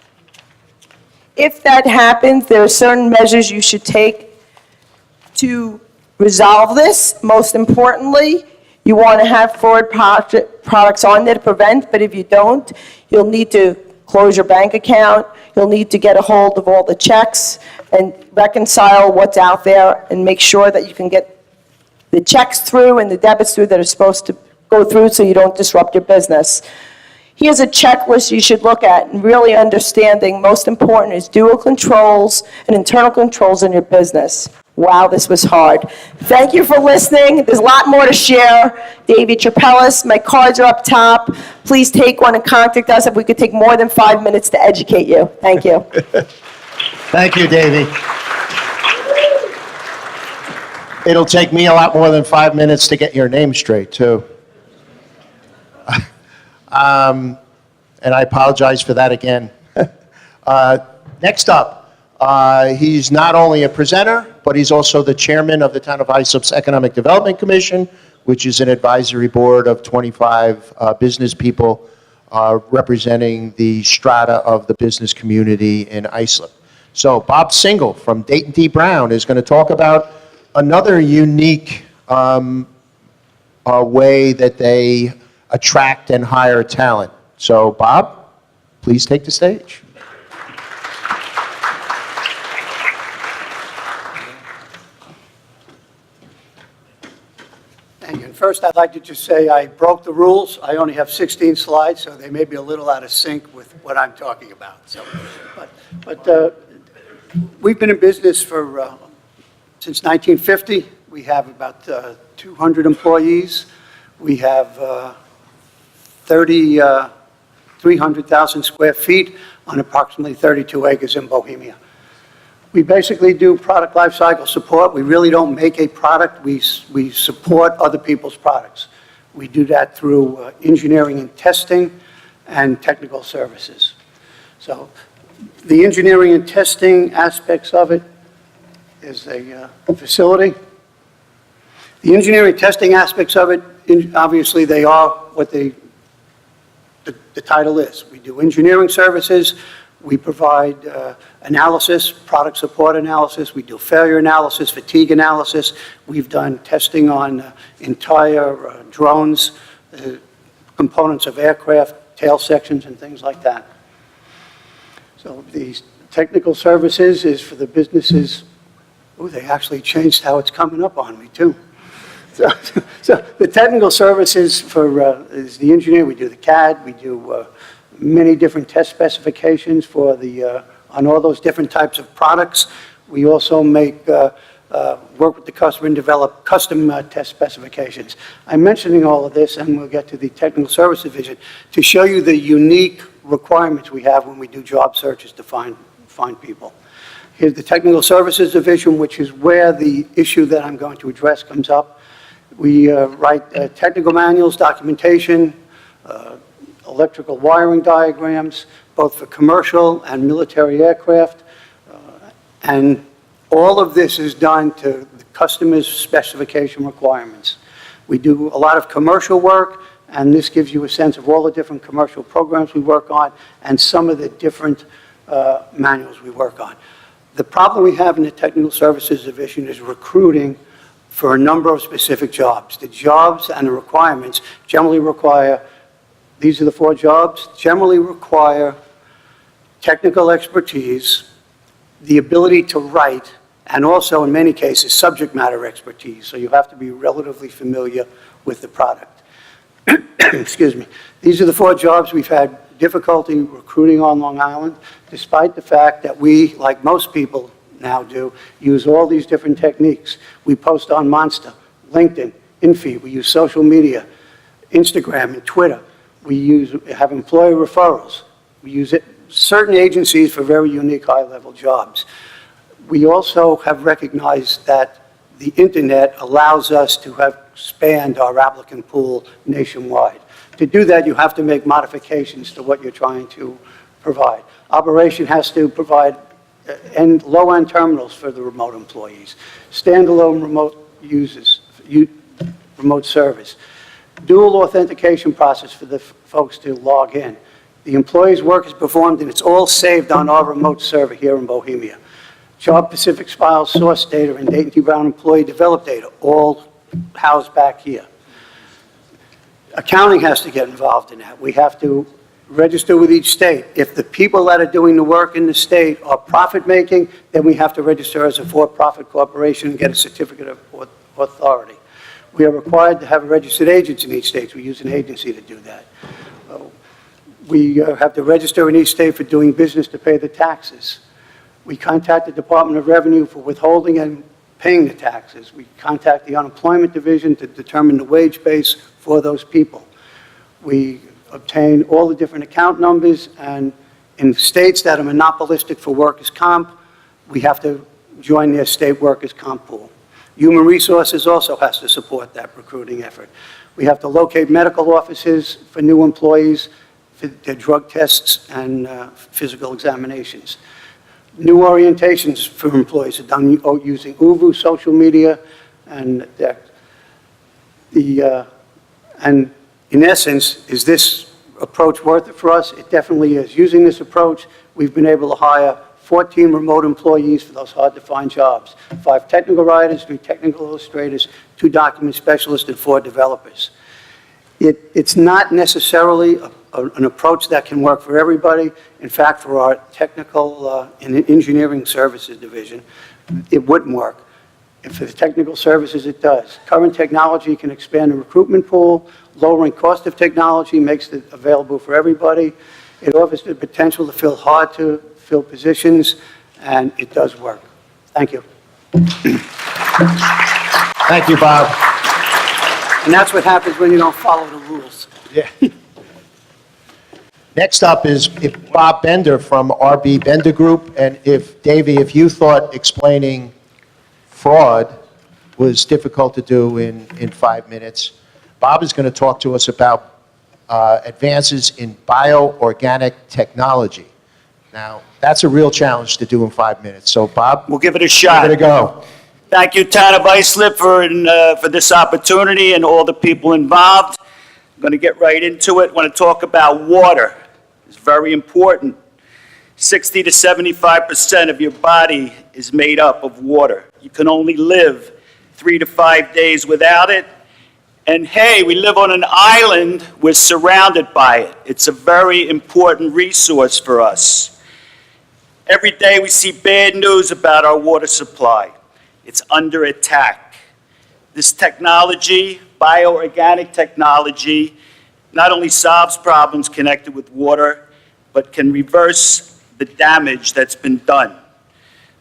If that happens, there are certain measures you should take to resolve this. Most importantly, you want to have fraud products on there to prevent, but if you don't, you'll need to close your bank account, you'll need to get a hold of all the checks and reconcile what's out there and make sure that you can get the checks through and the debits through that are supposed to go through so you don't disrupt your business. Here's a checklist you should look at and really understanding most important is dual controls and internal controls in your business. Wow, this was hard. Thank you for listening. There's a lot more to share. Davey Trapellis, my cards are up top. Please take one and contact us if we could take more than 5 minutes to educate you. Thank you. Thank you, Davey. It'll take me a lot more than 5 minutes to get your name straight, too. And I apologize for that again. Next up, he's not only a presenter, but he's also the chairman of the Town of Islip's Economic Development Commission, which is an advisory board of 25 business people representing the strata of the business community in Islip. So Bob Single from Dayton T. Brown is going to talk about another unique way that they attract and hire talent. So Bob, please take the stage. Thank you. And first, I'd like to just say I broke the rules. I only have 16 slides, so they may be a little out of sync with what I'm talking about. So, but we've been in business for since 1950. We have about 200 employees. We have 300,000 square feet on approximately 32 acres in Bohemia. We basically do product lifecycle support. We really don't make a product. We support other people's products. We do that through engineering and testing and technical services. So the engineering and testing aspects of it is a facility. The engineering testing aspects of it, obviously they are what the title is. We do engineering services. We provide analysis, product support analysis. We do failure analysis, fatigue analysis. We've done testing on entire drones, components of aircraft, tail sections, and things like that. So these technical services is for the businesses. Oh, they actually changed how it's coming up on me, too. So the technical services is the engineer. We do the CAD. We do many different test specifications for on all those different types of products. We also work with the customer and develop custom test specifications. I'm mentioning all of this, and we'll get to the technical service division to show you the unique requirements we have when we do job searches to find people. Here's the technical services division, which is where the issue that I'm going to address comes up. We write technical manuals, documentation, electrical wiring diagrams, both for commercial and military aircraft. And all of this is done to the customer's specification requirements. We do a lot of commercial work, and this gives you a sense of all the different commercial programs we work on and some of the different manuals we work on. The problem we have in the Technical Services Division is recruiting for a number of specific jobs. The jobs and the requirements generally require, these are the 4 jobs, generally require technical expertise, the ability to write, and also in many cases subject matter expertise. So you have to be relatively familiar with the product. Excuse me. These are the 4 jobs we've had difficulty recruiting on Long Island, despite the fact that we, like most people now do, use all these different techniques. We post on Monster, LinkedIn, Infeed. We use social media, Instagram and Twitter. We have employee referrals. We use certain agencies for very unique high-level jobs. We also have recognized that the internet allows us to expand our applicant pool nationwide. To do that, you have to make modifications to what you're trying to provide. Operation has to provide low-end terminals for the remote employees, standalone remote users, remote service, dual authentication process for the folks to log in. The employee's work is performed, and it's all saved on our remote server here in Bohemia. Job Pacific files, source data, and Dayton T. Brown employee developed data, all housed back here. Accounting has to get involved in that. We have to register with each state. If the people that are doing the work in the state are profit-making, then we have to register as a for-profit corporation and get a certificate of authority. We are required to have registered agents in each state. We use an agency to do that. We have to register in each state for doing business to pay the taxes. We contact the Department of Revenue for withholding and paying the taxes. We contact the Unemployment Division to determine the wage base for those people. We obtain all the different account numbers, and in states that are monopolistic for workers' comp, we have to join their state workers' comp pool. Human Resources also has to support that recruiting effort. We have to locate medical offices for new employees, for their drug tests and physical examinations. New orientations for employees are done using Uvu, social media, and and in essence, is this approach worth it for us? It definitely is. Using this approach, we've been able to hire 14 remote employees for those hard-to-find jobs, 5 technical writers, 3 technical illustrators, 2 document specialists, and 4 developers. It's not necessarily an approach that can work for everybody. In fact, for our technical and engineering services division, it wouldn't work. And for the technical services, it does. Current technology can expand the recruitment pool. Lowering cost of technology makes it available for everybody. It offers the potential to fill hard-to-fill positions, and it does work. Thank you. Thank you, Bob. And that's what happens when you don't follow the rules. Yeah. Next up is Bob Bender from RB Bender Group. And Davey, if you thought explaining fraud was difficult to do in 5 minutes, Bob is going to talk to us about advances in bioorganic technology. Now, that's a real challenge to do in 5 minutes. So, Bob, we'll give it a shot. Give it a go. Thank you, Town of Islip, for this opportunity and all the people involved. I'm going to get right into it. I want to talk about water. It's very important. 60 to 75% of your body is made up of water. You can only live 3 to 5 days without it. And hey, we live on an island. We're surrounded by it. It's a very important resource for us. Every day we see bad news about our water supply. It's under attack. This technology, bioorganic technology, not only solves problems connected with water, but can reverse the damage that's been done.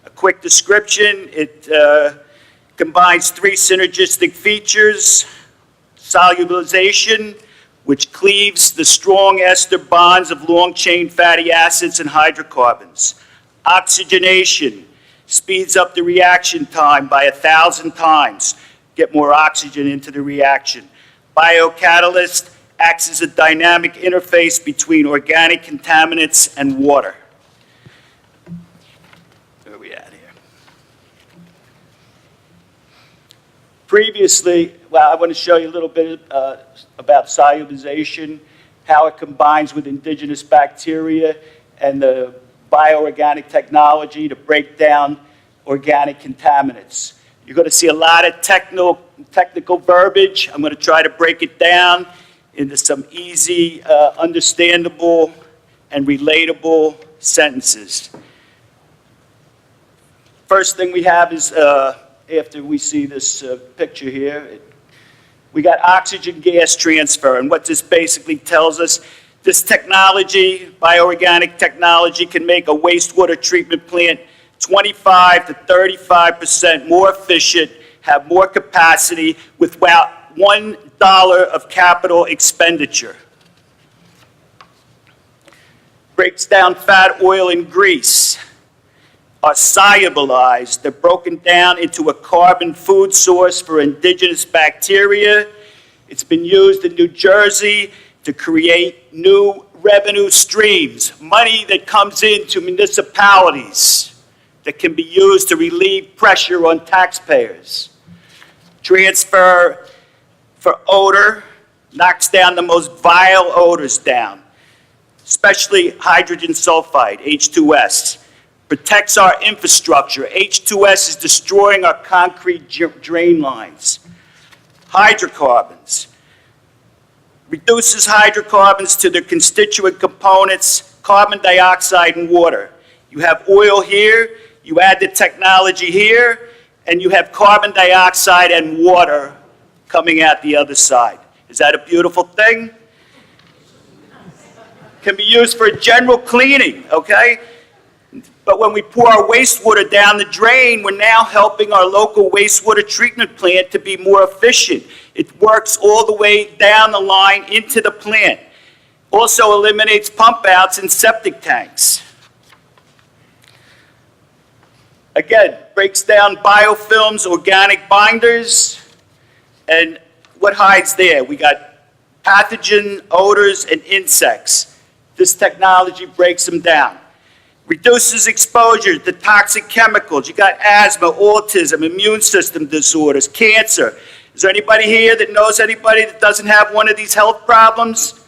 A quick description, it combines 3 synergistic features: solubilization, which cleaves the strong ester bonds of long-chain fatty acids and hydrocarbons; oxygenation, speeds up the reaction time by 1,000 times, get more oxygen into the reaction. Biocatalyst acts as a dynamic interface between organic contaminants and water. Where are we at here? Previously, well, I want to show you a little bit about solubilization, how it combines with indigenous bacteria and the bioorganic technology to break down organic contaminants. You're going to see a lot of technical verbiage. I'm going to try to break it down into some easy, understandable, and relatable sentences. First thing we have is, after we see this picture here, we got oxygen gas transfer, and what this basically tells us, this technology, bioorganic technology, can make a wastewater treatment plant 25 to 35% more efficient, have more capacity without $1 of capital expenditure. Breaks down fat, oil, and grease. Are solubilized. They're broken down into a carbon food source for indigenous bacteria. It's been used in New Jersey to create new revenue streams, money that comes into municipalities that can be used to relieve pressure on taxpayers. Transfer for odor, knocks down the most vile odors down, especially hydrogen sulfide, H2S. Protects our infrastructure. H2S is destroying our concrete drain lines. Hydrocarbons. Reduces hydrocarbons to their constituent components, carbon dioxide and water. You have oil here, you add the technology here, and you have carbon dioxide and water coming out the other side. Is that a beautiful thing? Can be used for general cleaning, okay? But when we pour our wastewater down the drain, we're now helping our local wastewater treatment plant to be more efficient. It works all the way down the line into the plant. Also eliminates pump outs and septic tanks. Again, breaks down biofilms, organic binders, and what hides there? We got pathogen, odors, and insects. This technology breaks them down. Reduces exposure to toxic chemicals. You got asthma, autism, immune system disorders, cancer. Is there anybody here that knows anybody that doesn't have one of these health problems?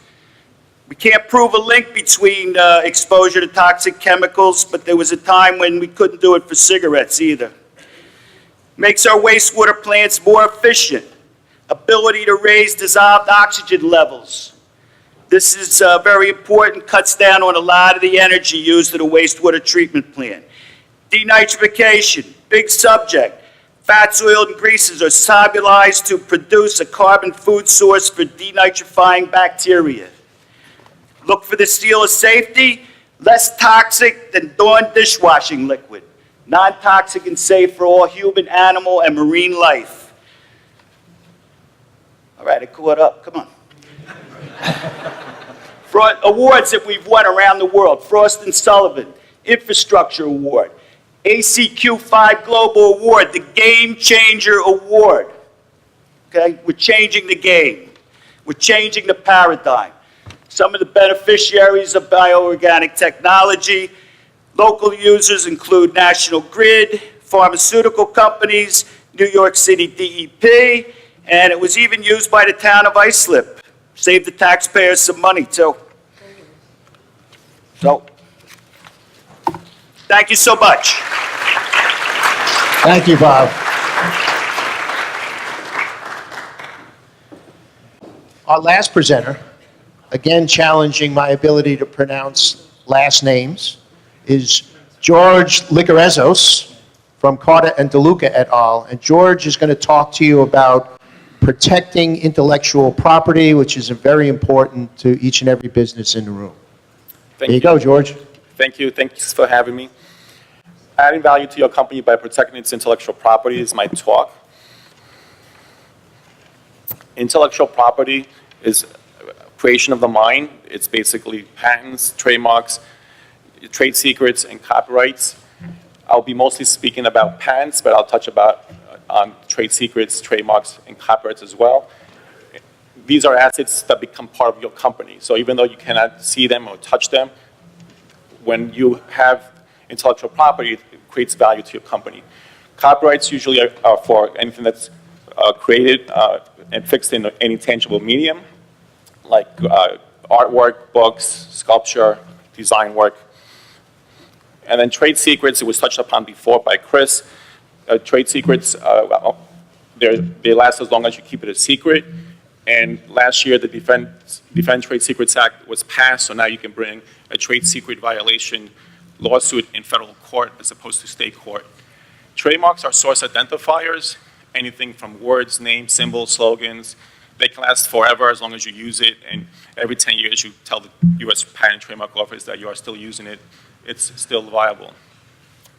We can't prove a link between exposure to toxic chemicals, but there was a time when we couldn't do it for cigarettes either. Makes our wastewater plants more efficient. Ability to raise dissolved oxygen levels. This is very important, cuts down on a lot of the energy used at a wastewater treatment plant. Denitrification, big subject. Fats, oils, and greases are solubilized to produce a carbon food source for denitrifying bacteria. Look for the seal of safety, less toxic than Dawn dishwashing liquid. Non-toxic and safe for all human, animal, and marine life. All right, I caught up, come on. For awards that we've won around the world, Frost & Sullivan, Infrastructure Award, ACQ5 Global Award, the Game Changer Award. Okay, we're changing the game. We're changing the paradigm. Some of the beneficiaries of bioorganic technology, local users include National Grid, pharmaceutical companies, New York City DEP, and it was even used by the town of Islip. Save the taxpayers some money, too. So, thank you so much. Thank you, Bob. Our last presenter, again challenging my ability to pronounce last names, is George Ligarezos from Carter and DeLuca et al. And George is going to talk to you about protecting intellectual property, which is very important to each and every business in the room. There you go, George. Thank you. Thanks for having me. Adding value to your company by protecting its intellectual property is my talk. Intellectual property is creation of the mind. It's basically patents, trademarks, trade secrets, and copyrights. I'll be mostly speaking about patents, but I'll touch about trade secrets, trademarks, and copyrights as well. These are assets that become part of your company. So even though you cannot see them or touch them, when you have intellectual property, it creates value to your company. Copyrights usually are for anything that's created and fixed in any tangible medium, like artwork, books, sculpture, design work. And then trade secrets, it was touched upon before by Chris. Trade secrets, they last as long as you keep it a secret. And last year, the Defend Trade Secrets Act was passed, so now you can bring a trade secret violation lawsuit in federal court as opposed to state court. Trademarks are source identifiers, anything from words, names, symbols, slogans. They can last forever as long as you use it, and every 10 years you tell the U.S. Patent and Trademark Office that you are still using it. It's still viable.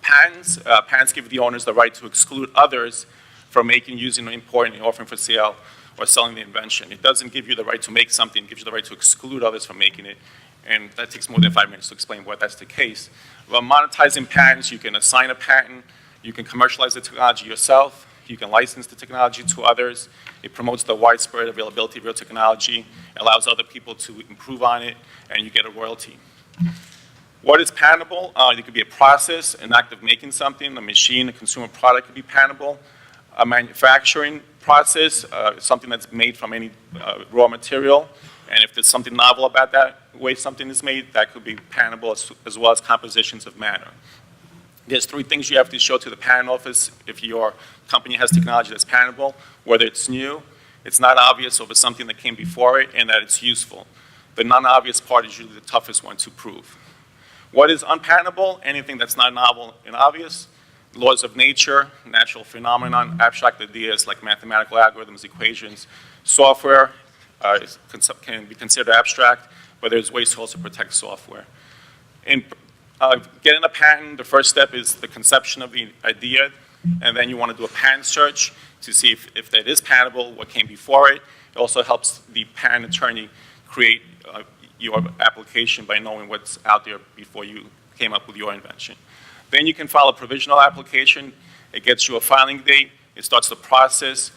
Patents give the owners the right to exclude others from making, using, importing, offering for sale, or selling the invention. It doesn't give you the right to make something, it gives you the right to exclude others from making it, and that takes more than 5 minutes to explain why that's the case. Well, monetizing patents, you can assign a patent, you can commercialize the technology yourself, you can license the technology to others. It promotes the widespread availability of your technology, allows other people to improve on it, and you get a royalty. What is patentable? It could be a process, an act of making something, a machine, a consumer product could be patentable. A manufacturing process, something that's made from any raw material, and if there's something novel about that way something is made, that could be patentable, as well as compositions of matter. There's 3 things you have to show to the patent office if your company has technology that's patentable, whether it's new, it's not obvious, or if it's something that came before it, and that it's useful. The non-obvious part is usually the toughest one to prove. What is unpatentable? Anything that's not novel and obvious. Laws of nature, natural phenomenon, abstract ideas like mathematical algorithms, equations. Software can be considered abstract, but there's ways to also protect software. In getting a patent, the first step is the conception of the idea, and then you want to do a patent search to see if that is patentable, what came before it. It also helps the patent attorney create your application by knowing what's out there before you came up with your invention. Then you can file a provisional application. It gets you a filing date. It starts the process,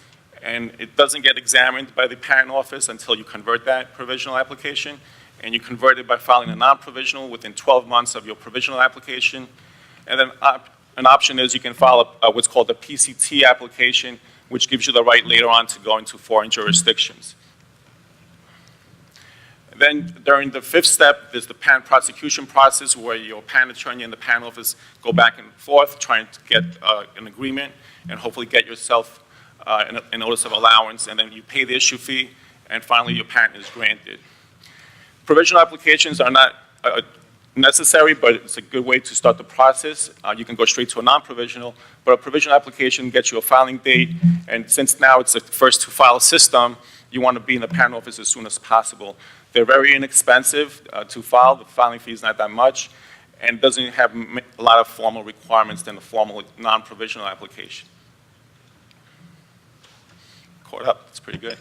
and it doesn't get examined by the patent office until you convert that provisional application. And you convert it by filing a non-provisional within 12 months of your provisional application. And then an option is you can file what's called a PCT application, which gives you the right later on to go into foreign jurisdictions. Then during the 5th step, there's the patent prosecution process where your patent attorney and the patent office go back and forth trying to get an agreement and hopefully get yourself a notice of allowance, and then you pay the issue fee, and finally your patent is granted. Provisional applications are not necessary, but it's a good way to start the process. You can go straight to a non-provisional, but a provisional application gets you a filing date, and since now it's a first-to-file system, you want to be in the patent office as soon as possible. They're very inexpensive to file. The filing fee is not that much, and doesn't have a lot of formal requirements than a formal non-provisional application. Caught up, it's pretty good.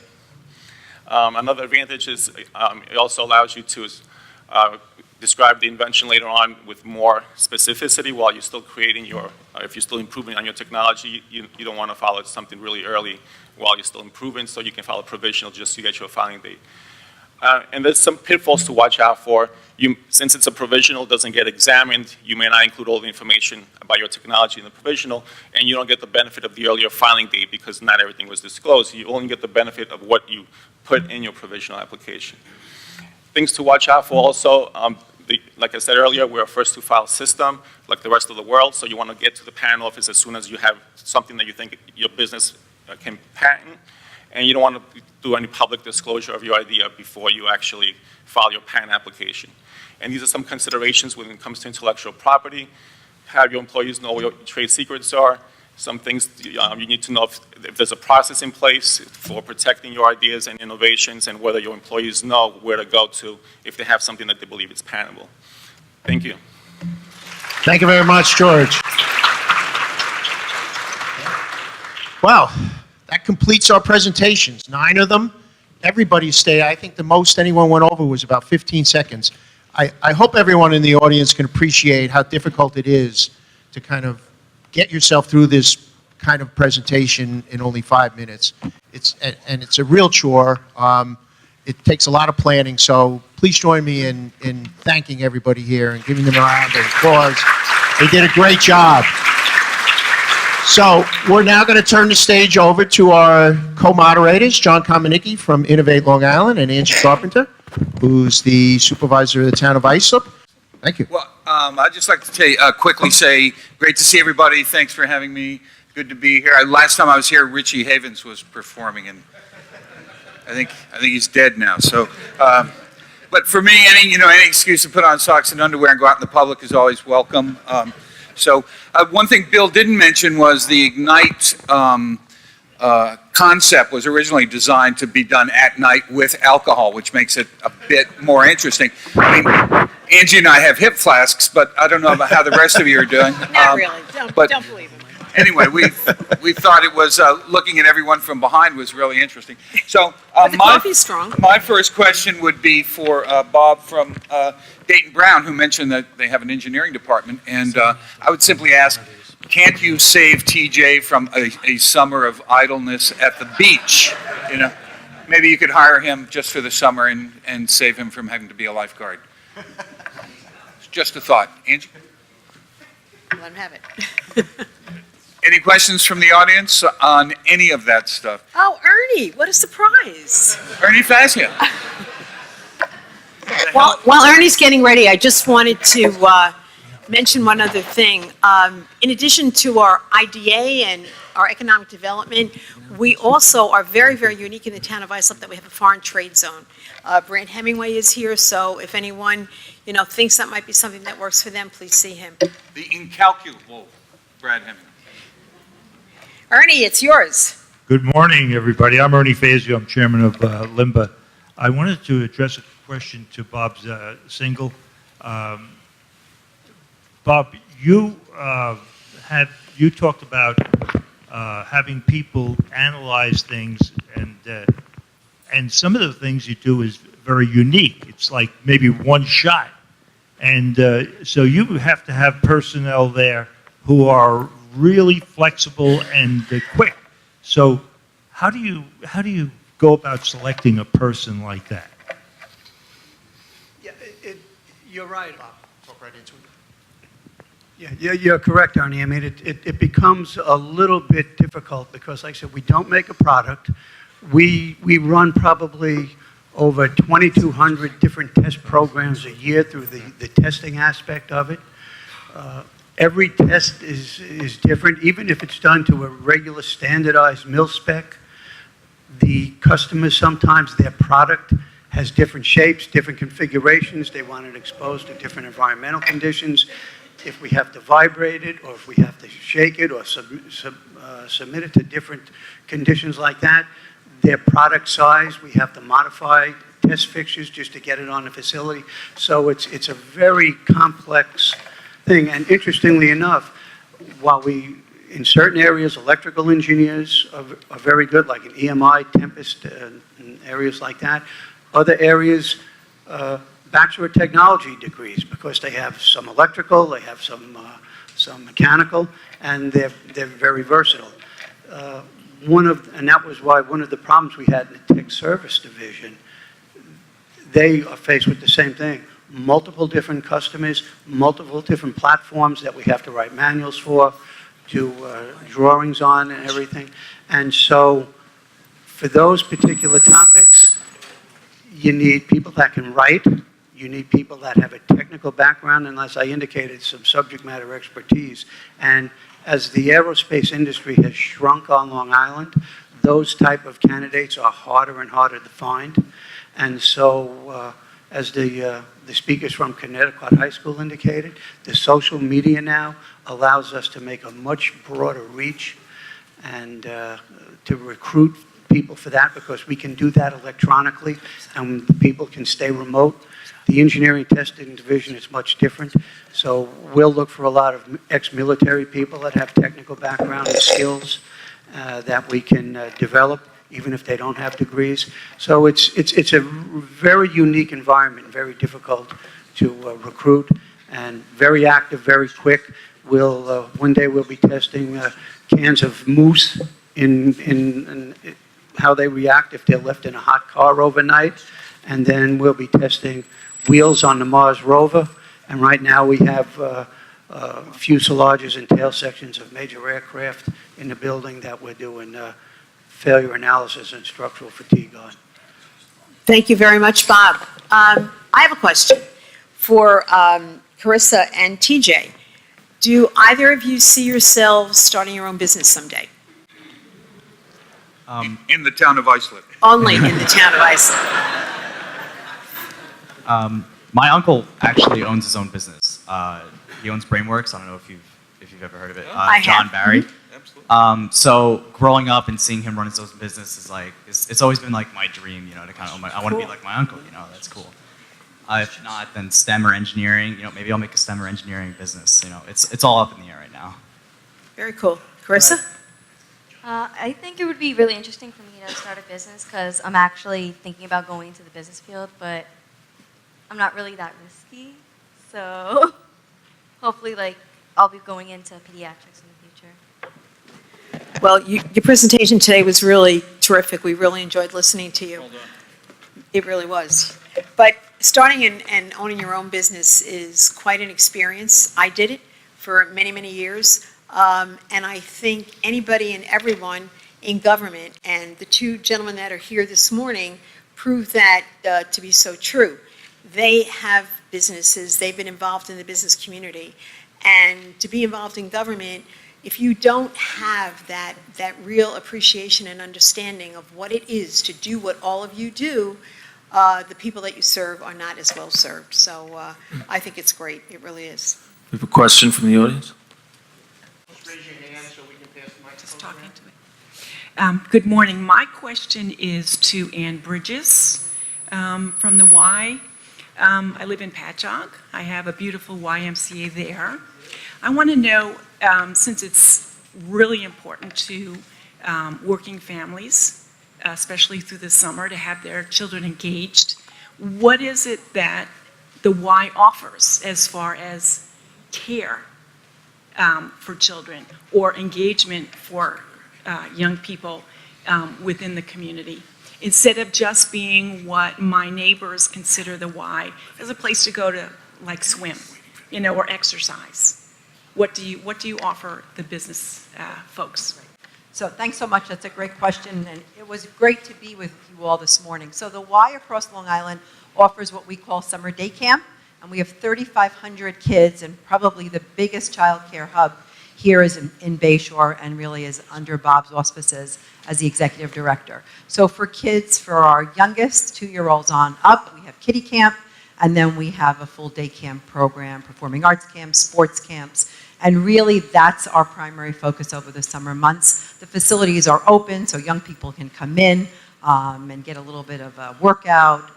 Another advantage is it also allows you to describe the invention later on with more specificity while you're still creating your, if you're still improving on your technology, you don't want to follow something really early while you're still improving, so you can file a provisional just to get your filing date. And there's some pitfalls to watch out for. Since it's a provisional, doesn't get examined, you may not include all the information about your technology in the provisional, and you don't get the benefit of the earlier filing date because not everything was disclosed. You only get the benefit of what you put in your provisional application. Things to watch out for also, like I said earlier, we're a first-to-file system, like the rest of the world, so you want to get to the patent office as soon as you have something that you think your business can patent, and you don't want to do any public disclosure of your idea before you actually file your patent application. And these are some considerations when it comes to intellectual property. Have your employees know what your trade secrets are. Some things you need to know if there's a process in place for protecting your ideas and innovations, and whether your employees know where to go to if they have something that they believe is patentable. Thank you. Thank you very much, George. Well, that completes our presentations, 9 of them. Everybody stayed. I think the most anyone went over was about 15 seconds. I hope everyone in the audience can appreciate how difficult it is to kind of get yourself through this kind of presentation in only 5 minutes. And it's a real chore. It takes a lot of planning, so please join me in thanking everybody here and giving them a round of applause. They did a great job. So we're now going to turn the stage over to our co-moderators, John Kominicki from Innovate Long Island and Angie Carpenter, who's the supervisor of the town of Islip. Thank you. Well, I'd just like to quickly say, great to see everybody. Thanks for having me. Good to be here. Last time I was here, Richie Havens was performing, and I think he's dead now. So, but for me, any excuse to put on socks and underwear and go out in the public is always welcome. So, one thing Bill didn't mention was the Ignite concept was originally designed to be done at night with alcohol, which makes it a bit more interesting. I mean, Angie and I have hip flasks, but I don't know about how the rest of you are doing. Not really. Don't believe him. Anyway, we thought it was looking at everyone from behind was really interesting. So But the coffee's strong. My first question would be for Bob from Dayton Brown, who mentioned that they have an engineering department, and I would simply ask, can't you save TJ from a summer of idleness at the beach? Maybe you could hire him just for the summer and save him from having to be a lifeguard. It's just a thought. Angie? Let him have it. Any questions from the audience on any of that stuff? Oh, Ernie, what a surprise. Ernie Fazio. While Ernie's getting ready, I just wanted to mention one other thing. In addition to our IDA and our economic development, we also are very, very unique in the town of Islip that we have a foreign trade zone. Brant Hemingway is here, so if anyone, thinks that might be something that works for them, please see him. The incalculable Brad Hemingway. Ernie, it's yours. Good morning, everybody. I'm Ernie Fazio. I'm chairman of LIMBA. I wanted to address a question to Bob Single. Bob, you talked about having people analyze things, and some of the things you do is very unique. It's like maybe one shot, and so you have to have personnel there who are really flexible and quick. So how do you go about selecting a person like that? Yeah, you're right. Talk right into it. Yeah, you're correct, Arnie. I mean, it becomes a little bit difficult because, like I said, we don't make a product. We run probably over 2,200 different test programs a year through the testing aspect of it. Every test is different, even if it's done to a regular standardized mil spec. The customers, sometimes their product has different shapes, different configurations. They want it exposed to different environmental conditions. If we have to vibrate it, or if we have to shake it, or submit it to different conditions like that, their product size, we have to modify test fixtures just to get it on the facility. So it's a very complex thing. And interestingly enough, while in certain areas, electrical engineers are very good, like in EMI, Tempest, and areas like that. Other areas, Bachelor of Technology degrees, because they have some electrical, they have some mechanical, and they're very versatile. And that was why one of the problems we had in the tech service division, they are faced with the same thing. Multiple different customers, multiple different platforms that we have to write manuals for, do drawings on and everything. And so for those particular topics, you need people that can write, you need people that have a technical background, and as I indicated, some subject matter expertise. And as the aerospace industry has shrunk on Long Island, those type of candidates are harder and harder to find. And so as the speakers from Connecticut High School indicated, the social media now allows us to make a much broader reach and to recruit people for that, because we can do that electronically and people can stay remote. The engineering testing division is much different, so we'll look for a lot of ex-military people that have technical background and skills that we can develop, even if they don't have degrees. So it's a very unique environment, very difficult to recruit, and very active, very quick. One day we'll be testing cans of mousse in how they react if they're left in a hot car overnight. And then we'll be testing wheels on the Mars rover. And right now we have fuselages and tail sections of major aircraft in the building that we're doing failure analysis and structural fatigue on. Thank you very much, Bob. I have a question for Carissa and TJ. Do either of you see yourselves starting your own business someday? In the town of Islip. Only in the town of Islip. My uncle actually owns his own business. He owns Brainworks. I don't know if you've ever heard of it. I have. John Barry. So growing up and seeing him run his own business is like it's always been like my dream, you know, to kind of I want to be like my uncle, you know. That's cool. If not, then STEM or engineering. You know, maybe I'll make a STEM or engineering business. You know, it's all up in the air right now. Very cool. Carissa? I think it would be really interesting for me to start a business because I'm actually thinking about going into the business field, but I'm not really that risky. So hopefully, like, I'll be going into pediatrics in the future. Well, your presentation today was really terrific. We really enjoyed listening to you. It really was. But starting and owning your own business is quite an experience. I did it for many, many years. And I think anybody and everyone in government, and the two gentlemen that are here this morning, prove that to be so true. They have businesses. They've been involved in the business community. And to be involved in government, if you don't have that real appreciation and understanding of what it is to do what all of you do, the people that you serve are not as well served. So I think it's great. It really is. We have a question from the audience. Raise your hand so we can pass the microphone. Just talking to me. Good morning. My question is to Ann Bridges from the Y. I live in Patchogue. I have a beautiful YMCA there. I want to know, since it's really important to working families, especially through the summer, to have their children engaged, what is it that the Y offers as far as care for children or engagement for young people within the community, instead of just being what my neighbors consider the Y as a place to go to, like, swim, you know, or exercise. What do you offer the business folks? So thanks so much. That's a great question, and it was great to be with you all this morning. So the Y across Long Island offers what we call summer day camp, and we have 3,500 kids, and probably the biggest child care hub here is in Bayshore, and really is under Bob's auspices as the executive director. So for kids, for our youngest 2-year-olds on up, we have kiddie camp, and then we have a full day camp program, performing arts camps, sports camps, and really that's our primary focus over the summer months. The facilities are open, so young people can come in and get a little bit of a workout,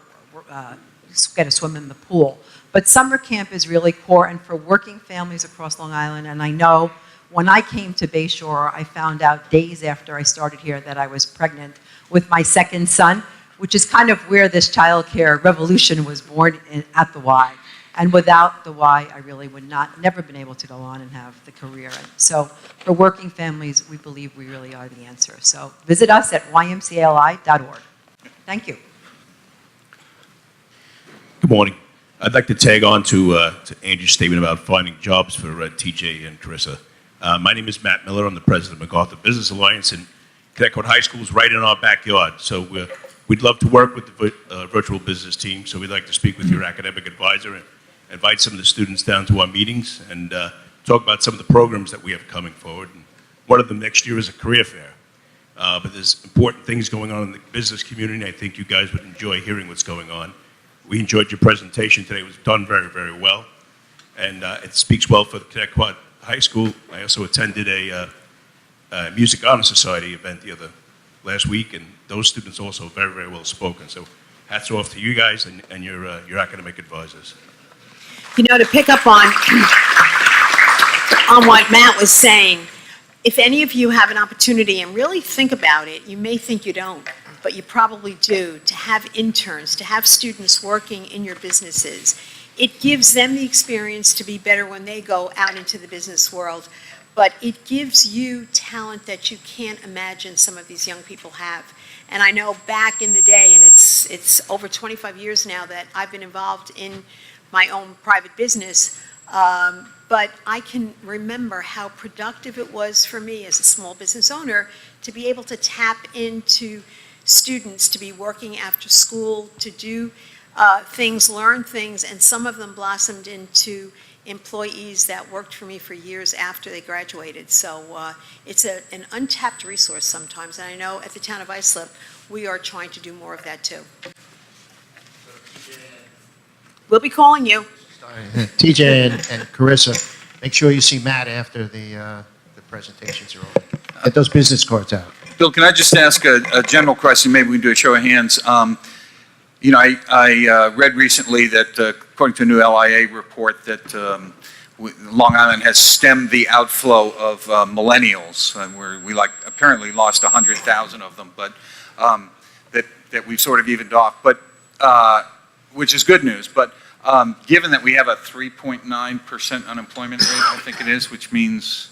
get a swim in the pool. But summer camp is really core, and for working families across Long Island, and I know when I came to Bayshore, I found out days after I started here that I was pregnant with my second son, which is kind of where this child care revolution was born at the Y. And without the Y, I really would never been able to go on and have the career. And so for working families, we believe we really are the answer. So visit us at ymcali.org. Thank you. Good morning. I'd like to tag on to Angie's statement about finding jobs for TJ and Carissa. My name is Matt Miller. I'm the president of MacArthur Business Alliance, and Connecticut High School is right in our backyard. So we'd love to work with the virtual business team. So we'd like to speak with your academic advisor and invite some of the students down to our meetings and talk about some of the programs that we have coming forward. And one of them next year is a career fair. But there's important things going on in the business community. I think you guys would enjoy hearing what's going on. We enjoyed your presentation today. It was done very, very well. And it speaks well for the Connecticut High School. I also attended a Music Honor Society event last week, and those students also very, very well spoken. So hats off to you guys and your academic advisors. You know, to pick up on what Matt was saying, if any of you have an opportunity and really think about it, you may think you don't, but you probably do, to have interns, to have students working in your businesses. It gives them the experience to be better when they go out into the business world. but it gives you talent that you can't imagine some of these young people have. And I know back in the day, and it's over 25 years now that I've been involved in my own private business, but I can remember how productive it was for me as a small business owner to be able to tap into students, to be working after school, to do things, learn things, and some of them blossomed into employees that worked for me for years after they graduated. So it's an untapped resource sometimes, and I know at the town of Islip, we are trying to do more of that too. We'll be calling you. TJ and Carissa, make sure you see Matt after the presentations are over. Get those business cards out. Bill, can I just ask a general question? Maybe we can do a show of hands. You know, I read recently that according to a new LIA report that Long Island has stemmed the outflow of millennials, where we apparently lost 100,000 of them, but that we've sort of evened off, but which is good news. But given that we have a 3.9% unemployment rate, I think it is, which means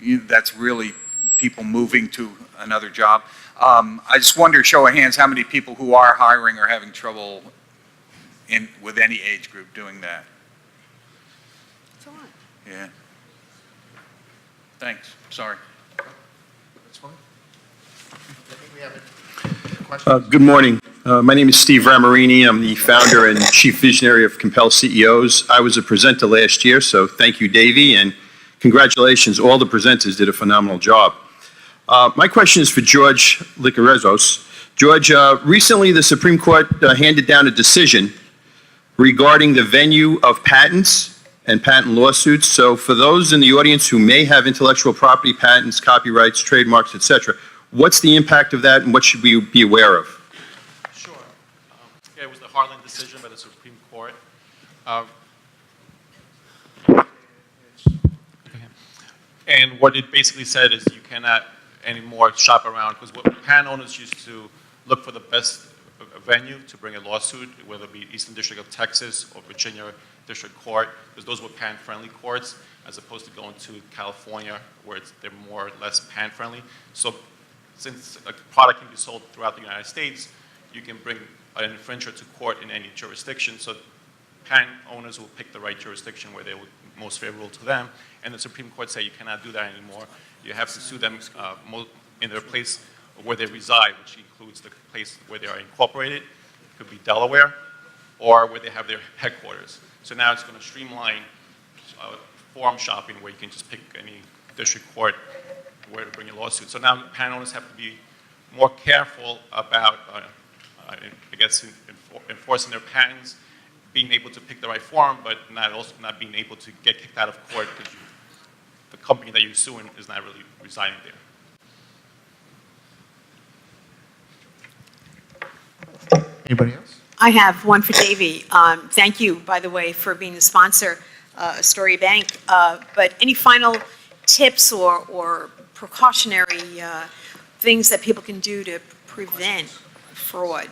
that's really people moving to another job. I just wonder, show of hands, how many people who are hiring are having trouble with any age group doing that? It's a lot. Yeah. Thanks. Sorry. That's fine. I think we have a question. Good morning. My name is Steve Ramarini. I'm the founder and chief visionary of Compel CEOs. I was a presenter last year, so thank you, Davey, and congratulations. All the presenters did a phenomenal job. My question is for George Licarezos. George, recently the Supreme Court handed down a decision regarding the venue of patents and patent lawsuits. So for those in the audience who may have intellectual property patents, copyrights, trademarks, etc., what's the impact of that and what should we be aware of? Sure. Yeah, it was the Harlan decision by the Supreme Court. And what it basically said is you cannot anymore shop around, because what patent owners used to look for the best venue to bring a lawsuit, whether it be Eastern District of Texas or Virginia District Court, because those were patent-friendly courts, as opposed to going to California, where they're more or less patent-friendly. So since a product can be sold throughout the United States, you can bring an infringer to court in any jurisdiction. So patent owners will pick the right jurisdiction where they would most favorable to them, and the Supreme Court said you cannot do that anymore. You have to sue them in their place where they reside, which includes the place where they are incorporated. It could be Delaware, or where they have their headquarters. So now it's going to streamline forum shopping, where you can just pick any district court where to bring your lawsuit. So now patent owners have to be more careful about, I guess, enforcing their patents, being able to pick the right forum, but not being able to get kicked out of court because the company that you're suing is not really residing there. Anybody else? I have one for Davey. Thank you, by the way, for being the sponsor, Astoria Bank. But any final tips or precautionary things that people can do to prevent fraud?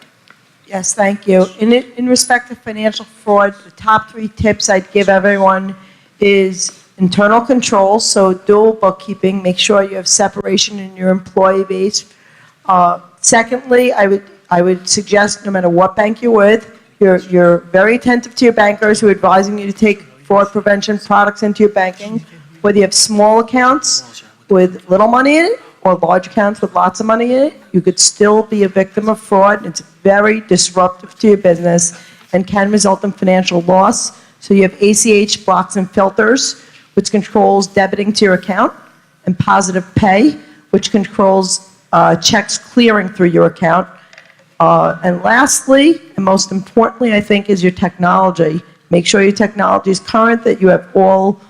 Yes, thank you. In respect to financial fraud, the top 3 tips I'd give everyone is internal controls, so dual bookkeeping, make sure you have separation in your employee base. Secondly, I would suggest no matter what bank you're with, you're very attentive to your bankers who are advising you to take fraud prevention products into your banking, whether you have small accounts with little money in it or large accounts with lots of money in it, you could still be a victim of fraud. It's very disruptive to your business and can result in financial loss. So you have ACH blocks and filters, which controls debiting to your account, and positive pay, which controls checks clearing through your account. And lastly, and most importantly, I think, is your technology. Make sure your technology is current, that you have all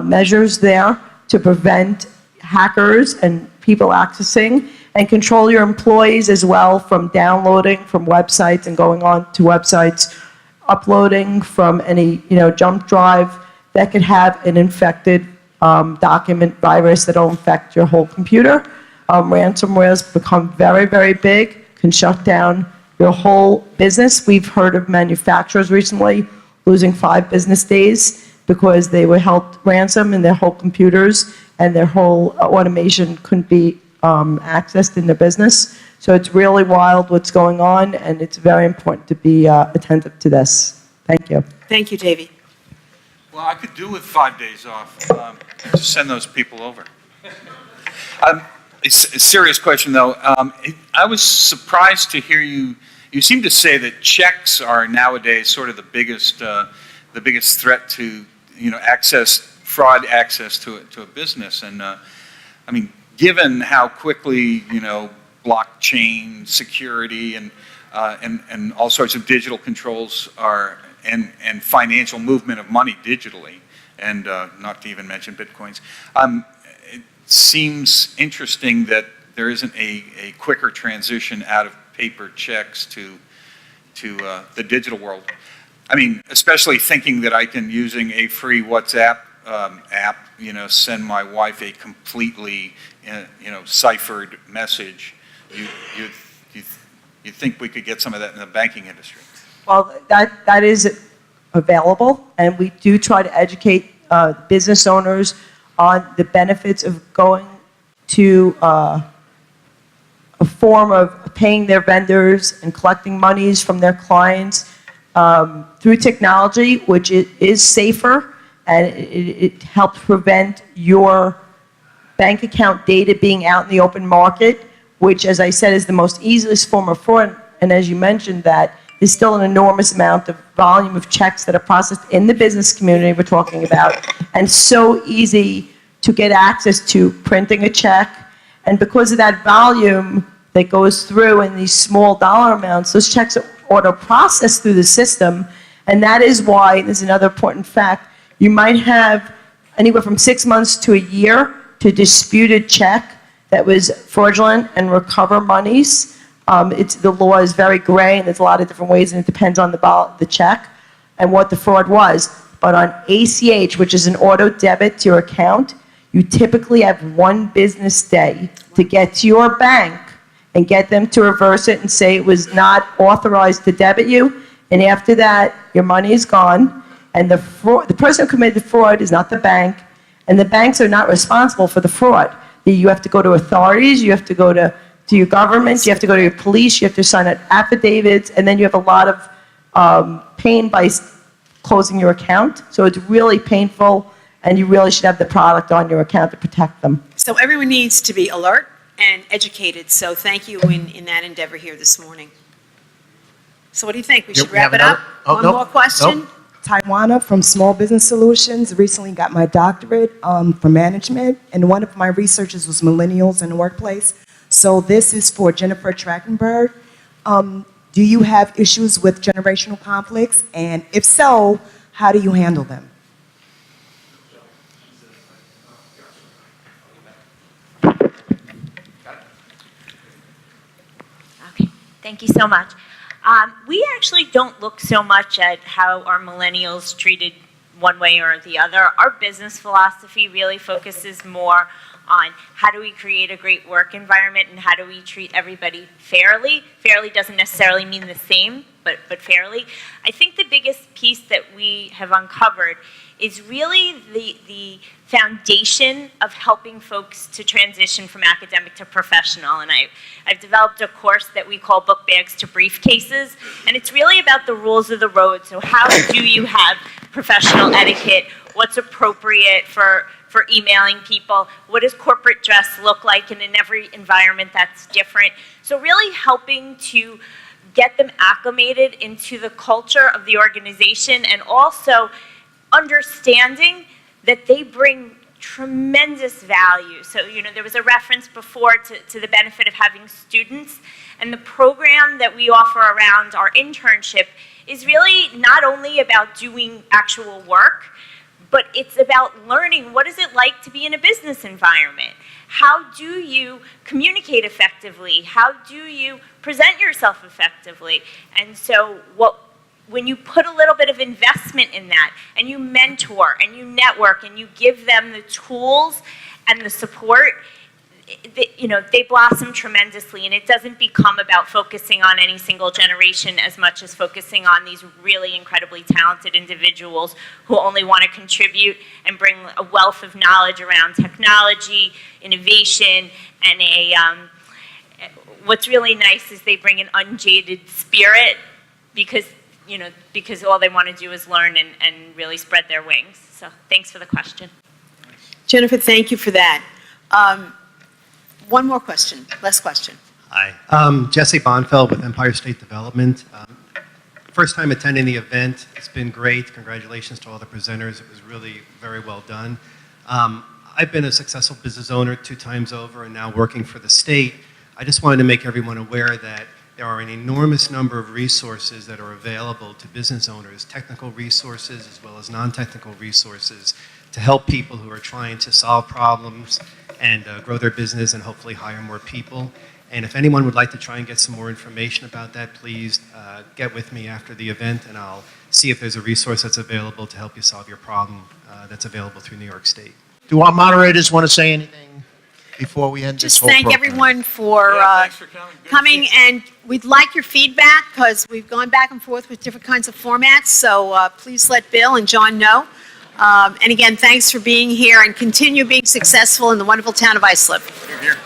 measures there to prevent hackers and people accessing, and control your employees as well from downloading from websites and going on to websites, uploading from any jump drive that could have an infected document virus that will infect your whole computer. Ransomware has become very, very big, can shut down your whole business. We've heard of manufacturers recently losing 5 business days because they were held ransom and their whole computers and their whole automation couldn't be accessed in their business. So it's really wild what's going on, and it's very important to be attentive to this. Thank you. Thank you, Davy. Well, I could do with 5 days off. Just send those people over. A serious question, though. I was surprised to hear you seem to say that checks are nowadays sort of the biggest threat to, fraud access to a business. And, I mean, given how quickly, blockchain security and all sorts of digital controls are, and financial movement of money digitally, and not to even mention bitcoins, it seems interesting that there isn't a quicker transition out of paper checks to the digital world. I mean, especially thinking that I can, using a free WhatsApp app, send my wife a completely, ciphered message. You think we could get some of that in the banking industry? Well, that is available, and we do try to educate business owners on the benefits of going to a form of paying their vendors and collecting monies from their clients through technology, which is safer, and it helps prevent your bank account data being out in the open market, which, as I said, is the most easiest form of fraud. And as you mentioned, that there's still an enormous amount of volume of checks that are processed in the business community we're talking about, and so easy to get access to printing a check. And because of that volume that goes through in these small dollar amounts, those checks are auto-processed through the system, and that is why, there's another important fact, you might have anywhere from 6 months to a year to dispute a check that was fraudulent and recover monies. The law is very gray, and there's a lot of different ways, and it depends on the check and what the fraud was. But on ACH, which is an auto debit to your account, you typically have 1 business day to get to your bank and get them to reverse it and say it was not authorized to debit you. And after that, your money is gone, and the person who committed the fraud is not the bank, and the banks are not responsible for the fraud. You have to go to authorities, you have to go to your government, you have to go to your police, you have to sign affidavits, and then you have a lot of pain by closing your account. So it's really painful, and you really should have the product on your account to protect them. So everyone needs to be alert and educated, so thank you in that endeavor here this morning. So what do you think? We should wrap it up? One more question? Nope. Taiwana from Small Business Solutions. Recently got my doctorate for management, and one of my researches was millennials in the workplace. So this is for Jennifer Trachtenberg. Do you have issues with generational conflicts? And if so, how do you handle them? Okay, thank you so much. We actually don't look so much at how our millennials treated one way or the other. Our business philosophy really focuses more on how do we create a great work environment and how do we treat everybody fairly. Fairly doesn't necessarily mean the same, but fairly. I think the biggest piece that we have uncovered is really the foundation of helping folks to transition from academic to professional. And I've developed a course that we call Book Bags to Briefcases, and it's really about the rules of the road. So how do you have professional etiquette? What's appropriate for emailing people? What does corporate dress look like? And in every environment that's different. So really helping to get them acclimated into the culture of the organization, and also understanding that they bring tremendous value. So, there was a reference before to the benefit of having students, and the program that we offer around our internship is really not only about doing actual work, but it's about learning what is it like to be in a business environment. How do you communicate effectively? How do you present yourself effectively? And so when you put a little bit of investment in that, and you mentor, and you network, and you give them the tools and the support, they blossom tremendously, and it doesn't become about focusing on any single generation as much as focusing on these really incredibly talented individuals who only want to contribute and bring a wealth of knowledge around technology, innovation, and what's really nice is they bring an unjaded spirit because all they want to do is learn and really spread their wings. So thanks for the question. Jennifer, thank you for that. One more question, last question. Hi, Jesse Bonfeld with Empire State Development. First time attending the event. It's been great. Congratulations to all the presenters. It was really very well done. I've been a successful business owner 2 times over and now working for the state. I just wanted to make everyone aware that there are an enormous number of resources that are available to business owners, technical resources as well as non-technical resources to help people who are trying to solve problems and grow their business and hopefully hire more people. And if anyone would like to try and get some more information about that, please get with me after the event and I'll see if there's a resource that's available to help you solve your problem that's available through New York State. Do our moderators want to say anything before we end this Just whole thank program? everyone for, coming, and we'd like your feedback because we've gone back and forth with different kinds of formats, so please let Bill and John know. And again, thanks for being here and continue being successful in the wonderful town of Islip. Here, here.